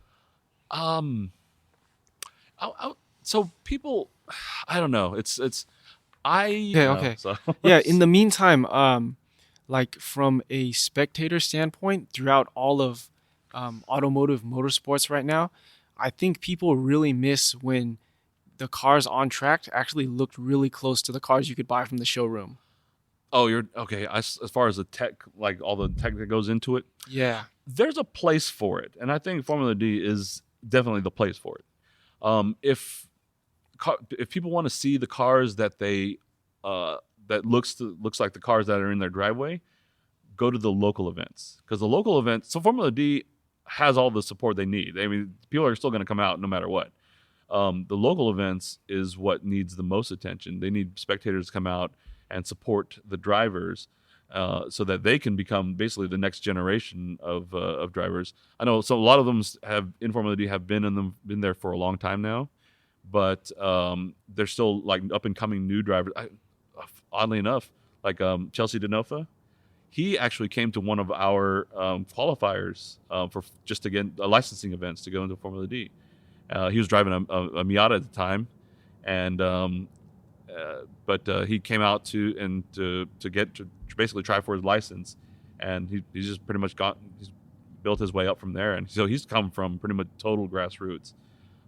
So people, I don't know. Okay. So. Yeah. In the meantime, like from a spectator standpoint, throughout all of automotive motorsports right now, I think people really miss when the cars on track actually looked really close to the cars you could buy from the showroom. Oh, you're okay. As far as the tech, like all the tech that goes into it, Yeah. there's a place for it, and I think Formula D is definitely the place for it. If people want to see the cars that they that looks like the cars that are in their driveway, go to the local events, because the local events. So Formula D has all the support they need. I mean, people are still going to come out no matter what. The local events is what needs the most attention. They need spectators to come out and support the drivers so that they can become basically the next generation of drivers. I know so a lot of them in Formula D have been there for a long time now, but they're still like up and coming new drivers. Oddly enough, like Chelsea Denofa, he actually came to one of our qualifiers for just to get licensing events to go into Formula D. He was driving a Miata at the time, and but he came out to basically try for his license, and he's just pretty much he's built his way up from there, and so he's come from pretty much total grassroots.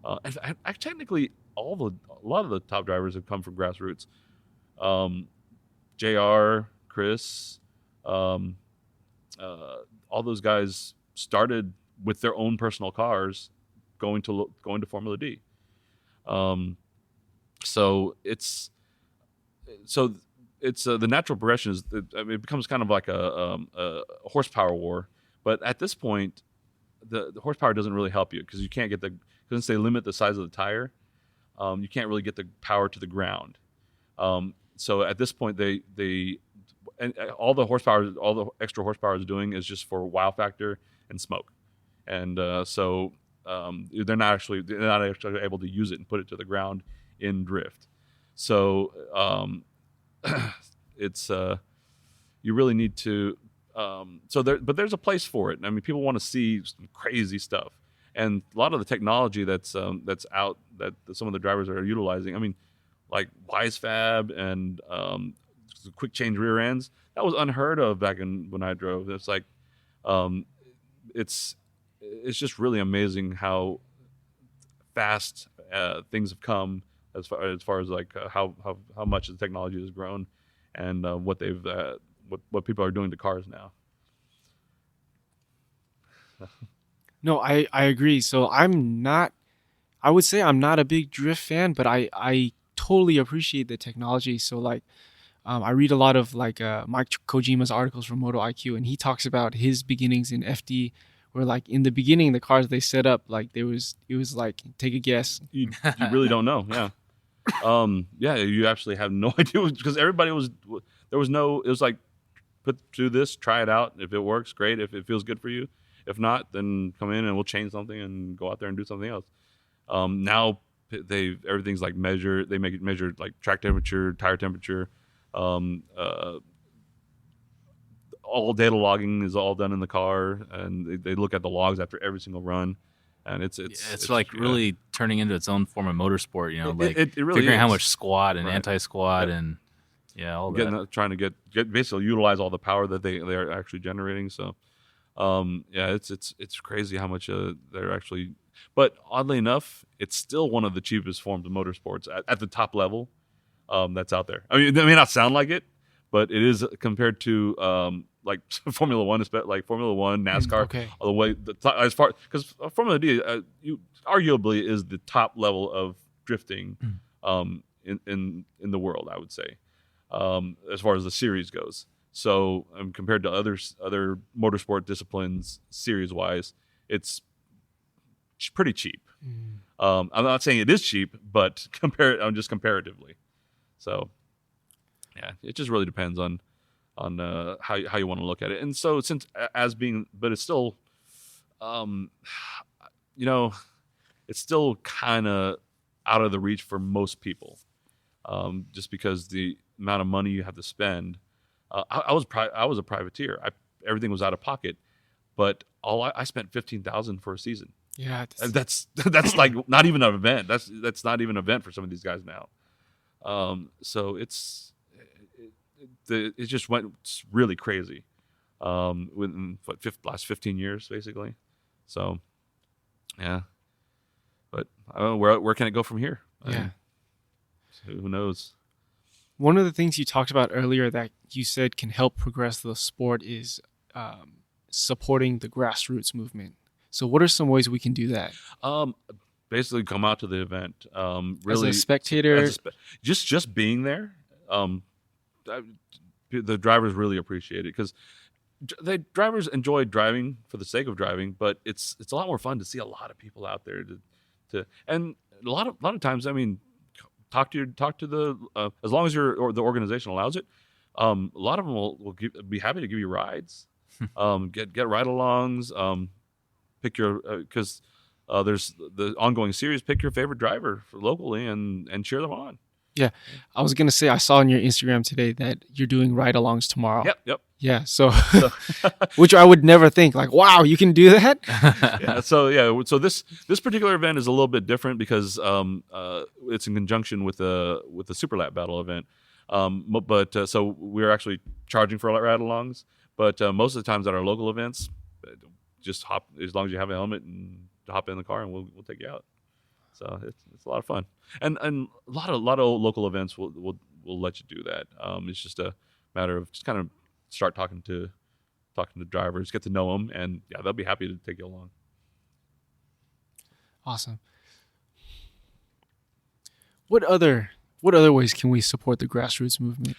And technically, a lot of the top drivers have come from grassroots. JR, Chris, all those guys started with their own personal cars, going to Formula D. So it's the natural progression is it becomes kind of like a horsepower war. But at this point, the horsepower doesn't really help you because you can't get since they limit the size of the tire, you can't really get the power to the ground. So at this point, and all the extra horsepower is doing is just for wow factor and smoke, and so they're not actually able to use it and put it to the ground in drift. So it's you really need to but there's a place for it. I mean, people want to see some crazy stuff, and a lot of the technology that's out that some of the drivers are utilizing. I mean, like WiseFab and quick change rear ends. That was unheard of back when I drove. It's like, it's just really amazing how fast things have come as far as like how much the technology has grown, and what they've what people are doing to cars now. No, I agree. So I would say I'm not a big drift fan, but I totally appreciate the technology. So like, I read a lot of like Mike Kojima's articles from Moto IQ, and he talks about his beginnings in FD, where like in the beginning the cars they set up, like it was like, take a guess. You really don't know. Yeah. Yeah, you actually have no idea, because everybody was it was like, do this, try it out. If it works, great. If it feels good for you. If not, then come in and we'll change something and go out there and do something else. Now everything's like measured. They make it measured like track temperature, tire temperature. All data logging is all done in the car, and they look at the logs after every single run. And it's like really turning into its own form of motorsport, you know, like it really figuring is. how much squat and Right. anti-squat Yep. and all that. Trying to get basically utilize all the power that they are actually generating. So, it's crazy how much they're actually. But oddly enough, it's still one of the cheapest forms of motorsports at the top level that's out there. I mean, it may not sound like it, but it is compared to like Formula One, like Formula One, NASCAR. Okay. All the way as far, because Formula D, arguably is the top level of drifting in the world, I would say, as far as the series goes. So compared to other motorsport disciplines, series wise, it's pretty cheap. I'm not saying it is cheap, but just comparatively. So yeah, it just really depends on how you want to look at it. And so but it's still, it's still kind of out of the reach for most people, just because the amount of money you have to spend. I was a privateer. Everything was out of pocket, but I spent $15,000 for a season. Yeah, And that's like not even an event. That's not even an event for some of these guys now. So it just went really crazy within last 15 years basically. So yeah, but I don't know where can it go from here. Yeah. Who knows? One of the things you talked about earlier that you said can help progress the sport is supporting the grassroots movement. So what are some ways we can do that? Basically come out to the event. Really, as a spectator, just being there. The drivers really appreciate it, because drivers enjoy driving for the sake of driving, but it's a lot more fun to see a lot of people out there and a lot of times, I mean, talk to the as long as the organization allows it. A lot of them will be happy to give you rides, get ride-alongs. Pick your because there's the ongoing series. Pick your favorite driver locally and cheer them on. Yeah, I was gonna say I saw on your Instagram today that you're doing ride-alongs tomorrow. Yep. Yeah, so which I would never think. Like, wow, you can do that. So this particular event is a little bit different because it's in conjunction with the Super Lap Battle event. But so we're actually charging for ride-alongs. But most of the times at our local events, just hop, as long as you have a helmet, and hop in the car and we'll take you out. So it's a lot of fun, and a lot of local events will let you do that. It's just a matter of just kind of start talking to drivers, get to know them, and yeah, they'll be happy to take you along. Awesome. What other ways can we support the grassroots movement?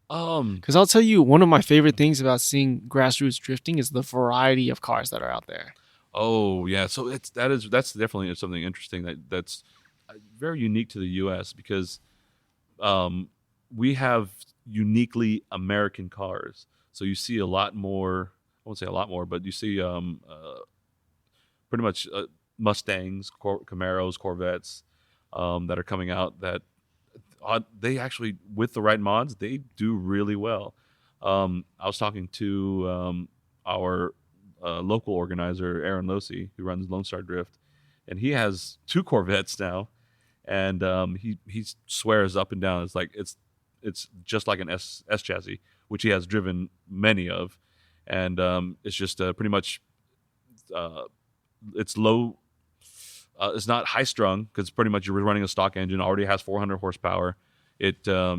Because I'll tell you, one of my favorite things about seeing grassroots drifting is the variety of cars that are out there. Oh yeah, so that's definitely something interesting that's very unique to the U.S. because we have uniquely American cars. So you see a lot more. I won't say a lot more, but you see pretty much Mustangs, Camaros, Corvettes that are coming out that they actually, with the right mods, they do really well. I was talking to our local organizer, Aaron Losi, who runs Lone Star Drift, and he has 2 Corvettes now, and he swears up and down it's just like an S chassis, which he has driven many of, and it's just pretty much it's low. It's not high strung because pretty much you're running a stock engine. Already has 400 horsepower. You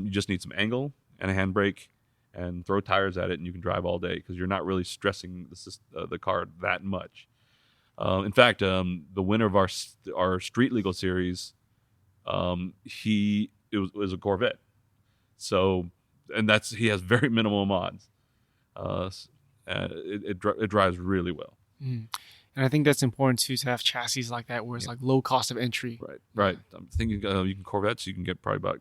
just need some angle and a handbrake, and throw tires at it, and you can drive all day because you're not really stressing the car that much. In fact, the winner of our street legal series, it was a Corvette. So, and he has very minimal mods. It drives really well. Mm. And I think that's important too, to have chassis like that where it's like low cost of entry. Right. I'm thinking you can Corvettes, you can get probably about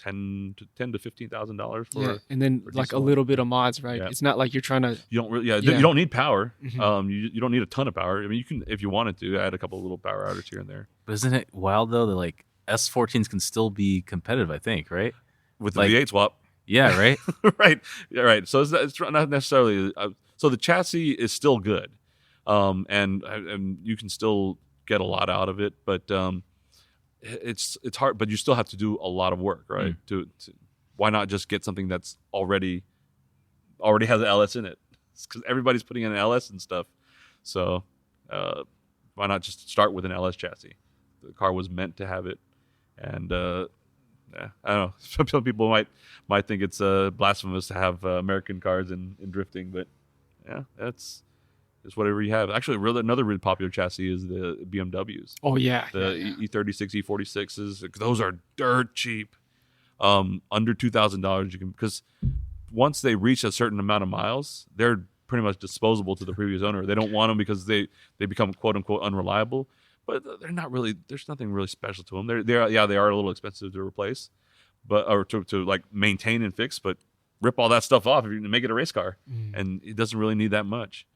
$10,000 to $15,000 for. Yeah, and then like a little bit of mods, right? Yeah. It's not like you're trying to. You don't really, you don't need power. Mm-hmm. You don't need a ton of power. I mean, you can, if you wanted to, add a couple of little power outers here and there. But isn't it wild though that like S14s can still be competitive? I think, right? With the V8 swap. Yeah. Right. Right. Yeah. Right. So it's not necessarily. So the chassis is still good, and you can still get a lot out of it, but it's hard. But you still have to do a lot of work, right? To why not just get something that's already has an LS in it? Because everybody's putting in an LS and stuff. So why not just start with an LS chassis? The car was meant to have it, and I don't know. Some people might think it's blasphemous to have American cars in drifting, but yeah, it's whatever you have. Actually, another really popular chassis is the BMWs. Oh yeah, the E36, E46s. Those are dirt cheap. Under $2,000 you can, because once they reach a certain amount of miles, they're pretty much disposable to the previous owner. They don't want them because they become quote unquote unreliable. But they're not really. There's nothing really special to them. They are a little expensive to replace, or to like maintain and fix. But rip all that stuff off if you make it a race car, and it doesn't really need that much.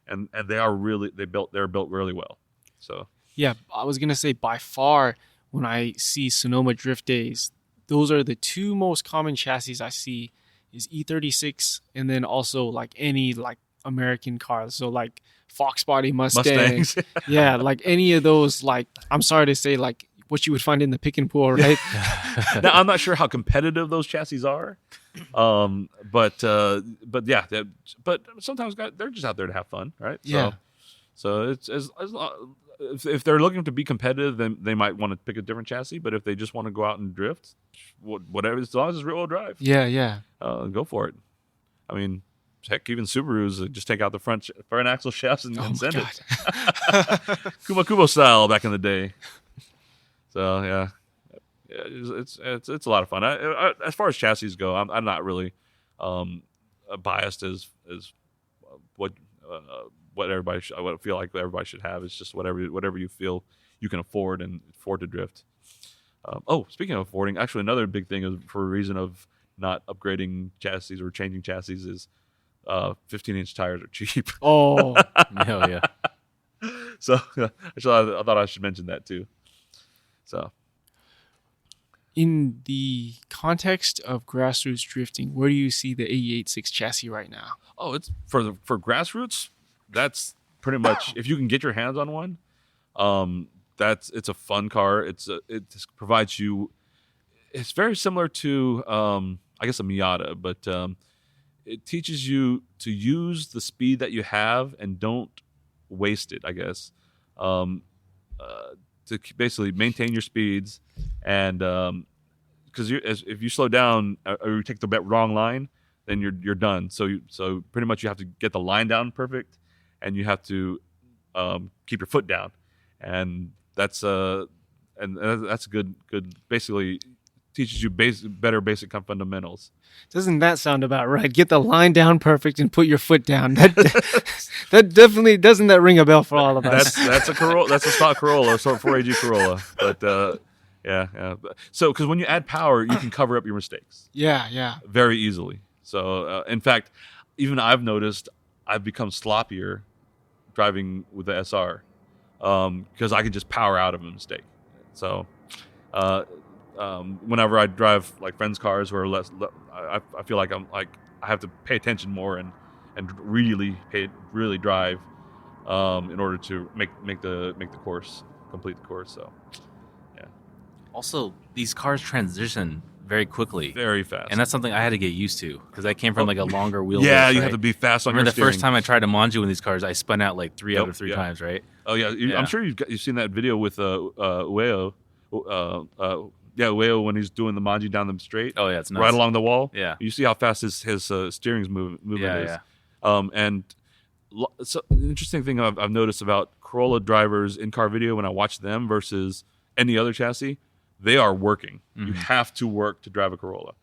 And they're built really well. So yeah, I was gonna say by far when I see Sonoma Drift Days, those are the 2 most common chassis I see is E36 and then also like any like American cars. So like Fox body Mustangs. Yeah, like any of those, like I'm sorry to say, like what you would find in the pick and pull, right? Now I'm not sure how competitive those chassis are, but yeah, but sometimes they're just out there to have fun, right? Yeah. So it's if they're looking to be competitive, then they might want to pick a different chassis. But if they just want to go out and drift, whatever, as long as it's rear-wheel drive, go for it. I mean, heck, even Subarus just take out the front axle shafts and send it. Kuma Kubo style back in the day. So yeah, it's a lot of fun. As far as chassis go, I'm not really biased as what everybody what I feel like everybody should have. It's just whatever you feel you can afford to drift. Speaking of affording, actually another big thing is for a reason of not upgrading chassis or changing chassis is 15-inch tires are cheap. Oh, hell yeah. So I thought I should mention that too. So in the context of grassroots drifting, where do you see the AE86 chassis right now? Oh, it's for grassroots. That's pretty much if you can get your hands on one. It's a fun car. It provides you. It's very similar to I guess a Miata, but it teaches you to use the speed that you have and don't waste it, I guess. To basically maintain your speeds, and because if you slow down or you take the wrong line, then you're done. So pretty much you have to get the line down perfect, and you have to keep your foot down, and that's good. Basically, teaches you better basic fundamentals. Doesn't that sound about right? Get the line down perfect and put your foot down. That definitely doesn't that ring a bell for all of us. That's a Corolla. That's a stock Corolla, so 4AG Corolla. But yeah. So because when you add power, you can cover up your mistakes. Yeah. Very easily. So in fact, even I've noticed I've become sloppier driving with the SR because I can just power out of a mistake. So. Whenever I drive like friends' cars who are less, I feel like I I have to pay attention more and really drive in order to make the course, complete the course. So yeah. Also, these cars transition very quickly, very fast, and that's something I had to get used to because I came from like a longer wheelbase. Yeah, you right? have to be fast on your Remember the steering. first time I tried to manju in these cars, I spun out like three out of three times, right? Oh yeah, I'm sure you've seen that video with Ueo. Ueo when he's doing the manji down the straight. Oh yeah, it's nuts. Right along the wall. Yeah, you see how fast his steering's movement is. Yeah. And so an interesting thing I've noticed about Corolla drivers in car video when I watch them versus any other chassis, they are working. You have to work to drive a Corolla.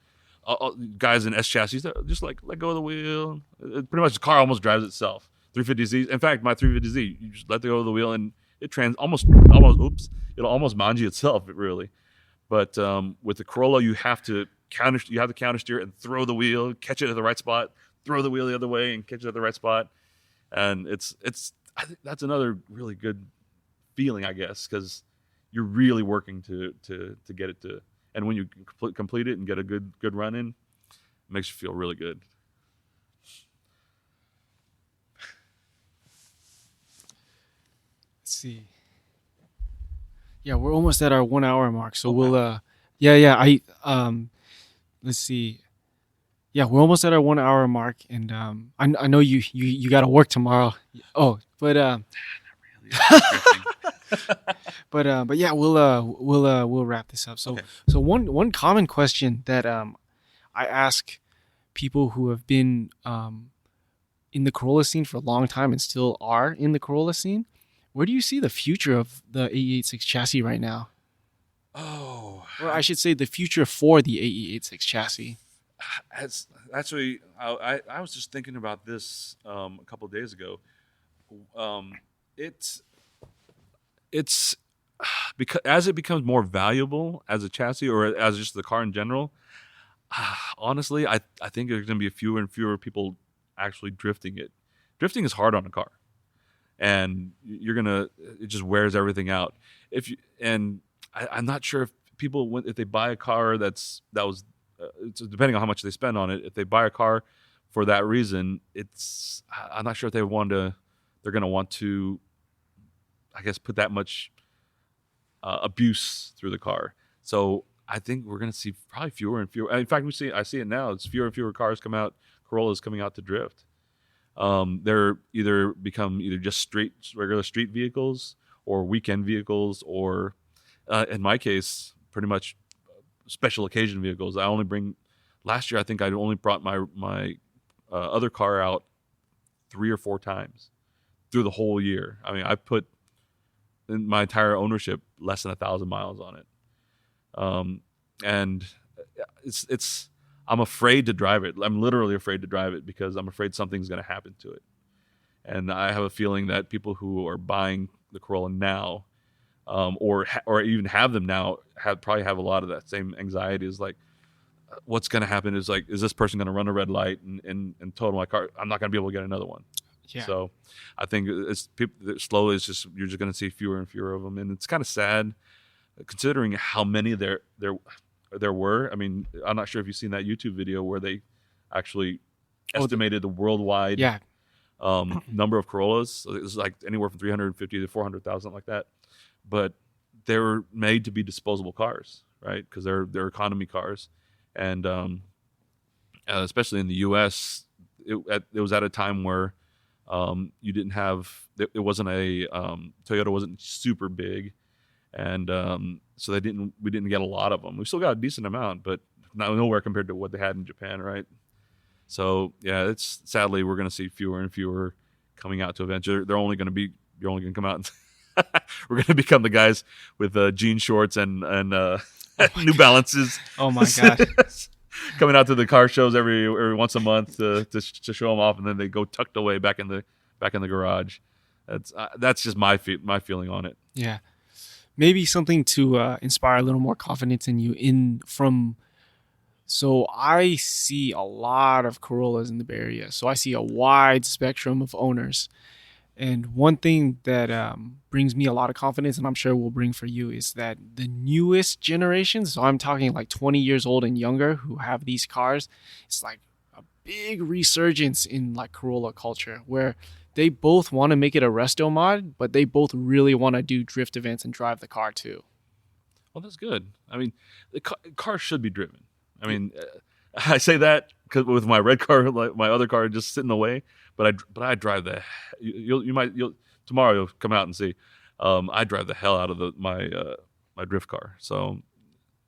Guys in S chassis, just like let go of the wheel. Pretty much the car almost drives itself. 350Z. In fact, my 350Z, you just let go of the wheel and it almost it'll almost manji itself. Really. But with the Corolla, you have to counter steer and throw the wheel, catch it at the right spot, throw the wheel the other way and catch it at the right spot. And I think that's another really good feeling, I guess, because you're really working to get it to. And when you complete it and get a good run in, it makes you feel really good. Let's see. Yeah, we're almost at our 1 hour mark, so we'll let's see. Yeah, we're almost at our 1 hour mark, and I know you got to work tomorrow. Oh, but but yeah, we'll wrap this up. So so one common question that I ask people who have been in the Corolla scene for a long time and still are in the Corolla scene, where do you see the future of the AE86 chassis right now? Oh, or I should say the future for the AE86 chassis. Actually, I was just thinking about this a couple of days ago. It's because as it becomes more valuable as a chassis or as just the car in general, honestly, I think there's going to be fewer and fewer people actually drifting it. Drifting is hard on a car, and it just wears everything out. I'm not sure if people, if they buy a car it's depending on how much they spend on it. If they buy a car for that reason, I'm not sure if they're going to want to, I guess, put that much abuse through the car. So I think we're going to see probably fewer and fewer. In fact, I see it now. It's fewer and fewer Corollas coming out to drift. They're either just regular street vehicles or weekend vehicles, or in my case, pretty much special occasion vehicles. Last year I think I only brought my other car out 3 or 4 times through the whole year. I mean, I put in my entire ownership less than 1,000 miles on it. And I'm afraid to drive it. I'm literally afraid to drive it because I'm afraid something's going to happen to it. And I have a feeling that people who are buying the Corolla now, or even have them now, probably have a lot of that same anxiety. Is like, what's going to happen? Is this person going to run a red light and total my car? I'm not going to be able to get another one. Yeah. So I think slowly you're just going to see fewer and fewer of them, and it's kind of sad considering how many there were. I mean, I'm not sure if you've seen that YouTube video where they actually estimated the worldwide number of Corollas. So it was like anywhere from 350 to 400,000, like that. But they were made to be disposable cars, right? Because they're economy cars, and especially in the U.S., it was at a time where you didn't have it wasn't a Toyota wasn't super big, and so we didn't get a lot of them. We still got a decent amount, but nowhere compared to what they had in Japan, right? So yeah, sadly we're going to see fewer and fewer coming out to events. You're only going to come out. We're going to become the guys with jean shorts and New Balances. Oh my god! Coming out to the car shows every once a month to show them off, and then they go tucked away back in the garage. That's just my feeling on it. Yeah, maybe something to inspire a little more confidence in you. So I see a lot of Corollas in the Bay Area. So I see a wide spectrum of owners. And one thing that brings me a lot of confidence, and I'm sure will bring for you, is that the newest generations, so I'm talking like 20 years old and younger, who have these cars, it's like big resurgence in like Corolla culture where they both want to make it a resto mod, but they both really want to do drift events and drive the car too. Well, that's good. I mean, the car should be driven. I mean, I say that because with my red car, like my other car, just sitting away. But I drive the. You'll tomorrow you'll come out and see. I drive the hell out of my drift car. So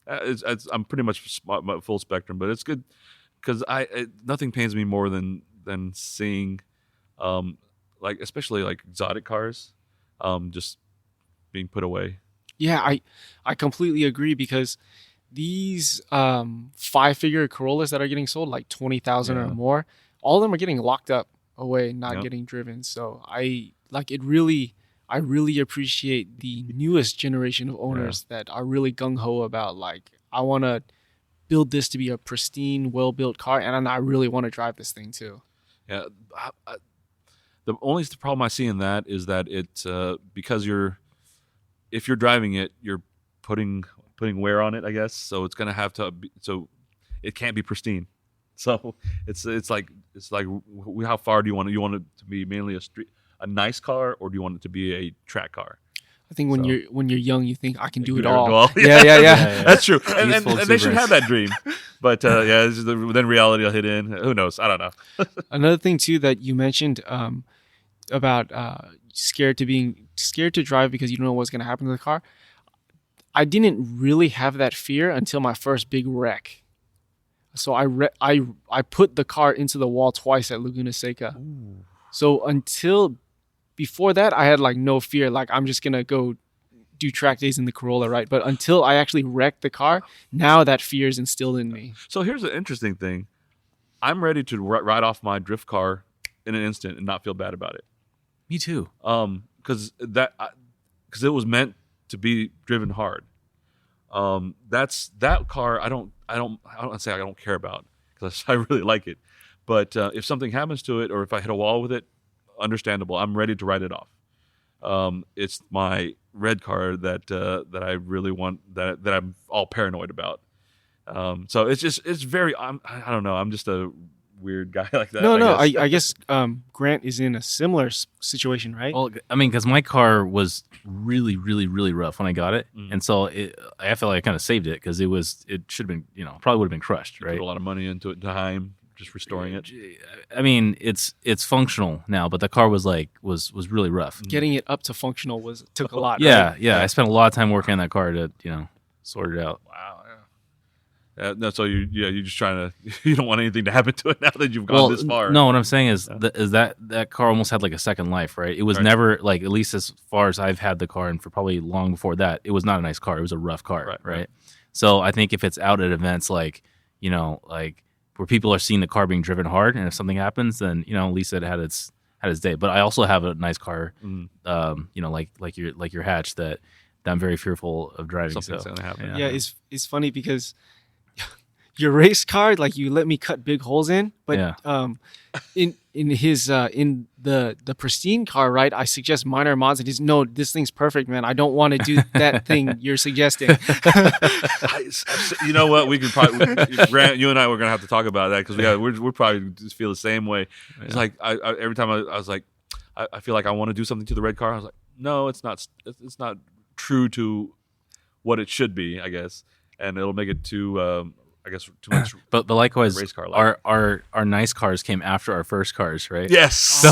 I'm pretty much full spectrum, but it's good because nothing pains me more than seeing, like especially like exotic cars, just being put away. Yeah, I completely agree because these 5-figure Corollas that are getting sold, like 20,000 or more, all of them are getting locked up away, not getting driven. So I really appreciate the newest generation of owners that are really gung-ho about like, I want to build this to be a pristine, well-built car, and I really want to drive this thing too. Yeah, the only problem I see in that is that it because if you're driving it, you're putting wear on it, I guess. So it's gonna have to be, so it can't be pristine. So it's like how far do you want it to be mainly a nice car, or do you want it to be a track car? I think when you're young, you think I can do it all. all. Yeah. That's true, and they should have that dream. But then reality will hit in. Who knows? I don't know. Another thing too that you mentioned about scared to drive because you don't know what's going to happen to the car. I didn't really have that fear until my first big wreck. So I put the car into the wall twice at Laguna Seca. Ooh. So before that, I had like no fear. Like I'm just gonna go do track days in the Corolla, right? But until I actually wrecked the car, now that fear is instilled in me. So here's an interesting thing: I'm ready to ride off my drift car in an instant and not feel bad about it. Me too. Because it was meant to be driven hard. That's that car. I don't say I don't care about because I really like it. But if something happens to it, or if I hit a wall with it, understandable. I'm ready to write it off. It's my red car that I really want that I'm all paranoid about. So it's very. I don't know. I'm just a weird guy like that. I guess Grant is in a similar situation, right? Well, I mean, because my car was really, really, really rough when I got it, and so I feel like I kind of saved it because it should have been, probably would have been crushed, right? Put a lot of money into it, time, just restoring it. I mean, it's functional now, but the car was really rough. Getting it up to functional took a lot. Yeah, right? yeah. I spent a lot of time working on that car to sort it out. Wow. No, so you're just trying to. You don't want anything to happen to it now that you've gone this far. No, what I'm saying is that car almost had like a second life, right? It was never like, at least as far as I've had the car, and for probably long before that, it was not a nice car. It was a rough car, right? So I think if it's out at events like like where people are seeing the car being driven hard, and if something happens, then at least it had its day. But I also have a nice car, like your Hatch that I'm very fearful of driving. Something's gonna happen. Yeah, it's funny because your race car, like you let me cut big holes in, but in his in the pristine car, right? I suggest minor mods, and he's no, this thing's perfect, man. I don't want to do that thing you're suggesting. You know what? We could probably Grant, you and I were gonna have to talk about that because we're probably just feel the same way. Yeah. It's like I every time I was like, I feel like I want to do something to the red car. I was like, no, it's not true to what it should be, I guess, and it'll make it too. I guess too much. But likewise, race car our nice cars came after our first cars, right? Yes. So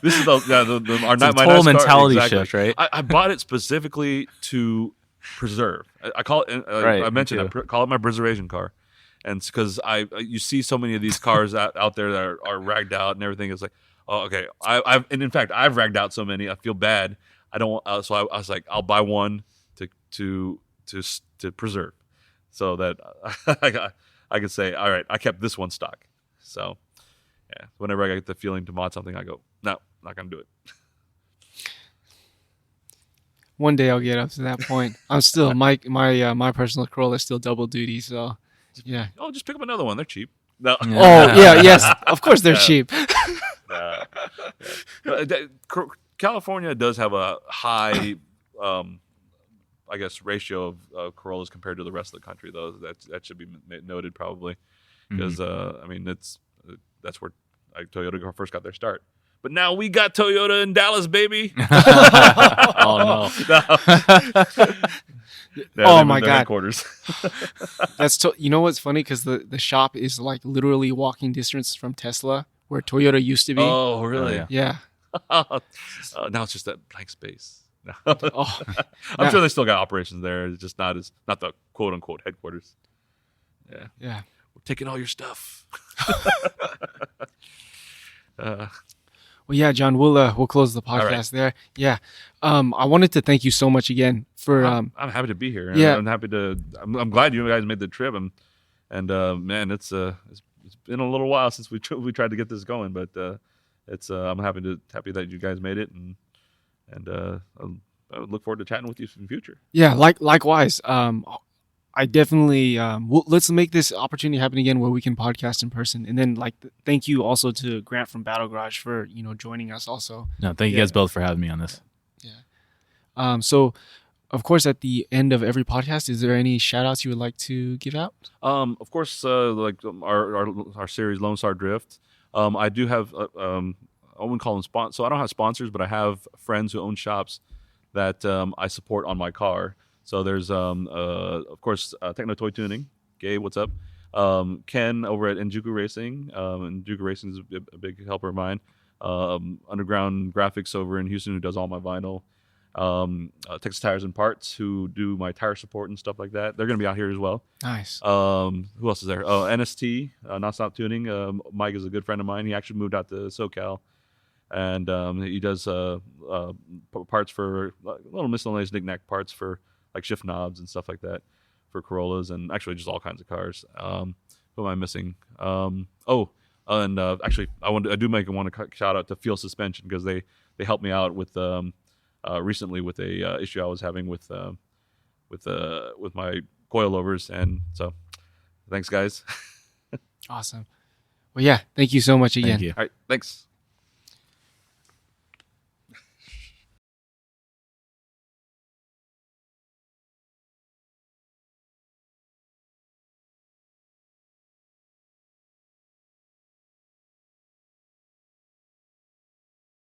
this is our total nice mentality car, shift, right? I bought it specifically to preserve. I call it. I mentioned I call it my preservation car, and it's because you see so many of these cars out there that are ragged out and everything. It's like, oh, okay. And in fact, I've ragged out so many. I feel bad. I don't. So I was like, I'll buy one to preserve. So that I could say, all right, I kept this one stock. So, yeah, whenever I get the feeling to mod something, I go, no, not going to do it. One day I'll get up to that point. I'm still, my personal Corolla is still double duty, so, yeah. Oh, just pick up another one. They're cheap. No. Oh, yeah, yes. Of course they're cheap. California does have a high... I guess ratio of Corollas compared to the rest of the country, though that should be noted probably because I mean it's that's where Toyota first got their start. But now we got Toyota in Dallas, baby. Oh no. Oh my God. Headquarters. You know what's funny? Because the shop is like literally walking distance from Tesla, where Toyota used to be. Oh, really? Yeah. Now it's just that blank space. Oh, I'm sure they still got operations there. It's just not the quote unquote headquarters. Yeah. yeah. We're taking all your stuff. Well, yeah, John, we'll close the podcast there. Yeah. I wanted to thank you so much again for. I'm happy to be here. Yeah. I'm glad you guys made the trip. And man, it's been a little while since we tried to get this going, but I'm happy that you guys made it, and I look forward to chatting with you in the future. Yeah, likewise. I definitely let's make this opportunity happen again where we can podcast in person, and then thank you also to Grant from Battle Garage for joining us also. No, thank you guys both for having me on this. Yeah. So, of course, at the end of every podcast, is there any shout outs you would like to give out? Of course, like our series Lone Star Drift. I do have I wouldn't call them sponsors. So I don't have sponsors, but I have friends who own shops that I support on my car. So there's, of course, Techno Toy Tuning. Gabe, what's up? Ken over at Njuku Racing. Njuku Racing is a big helper of mine. Underground Graphics over in Houston, who does all my vinyl. Texas Tires and Parts, who do my tire support and stuff like that. They're going to be out here as well. Nice. Who else is there? Oh, NST, Nonstop Tuning. Mike is a good friend of mine. He actually moved out to SoCal. And he does parts for little miscellaneous knick-knack parts for like shift knobs and stuff like that for Corollas, and actually just all kinds of cars. Who am I missing? Actually, I do want to shout out to Feel Suspension, because they helped me out with recently with a issue I was having with my coilovers, and so thanks guys. Awesome. Well, yeah, thank you so much again. Thank you. All right, thanks.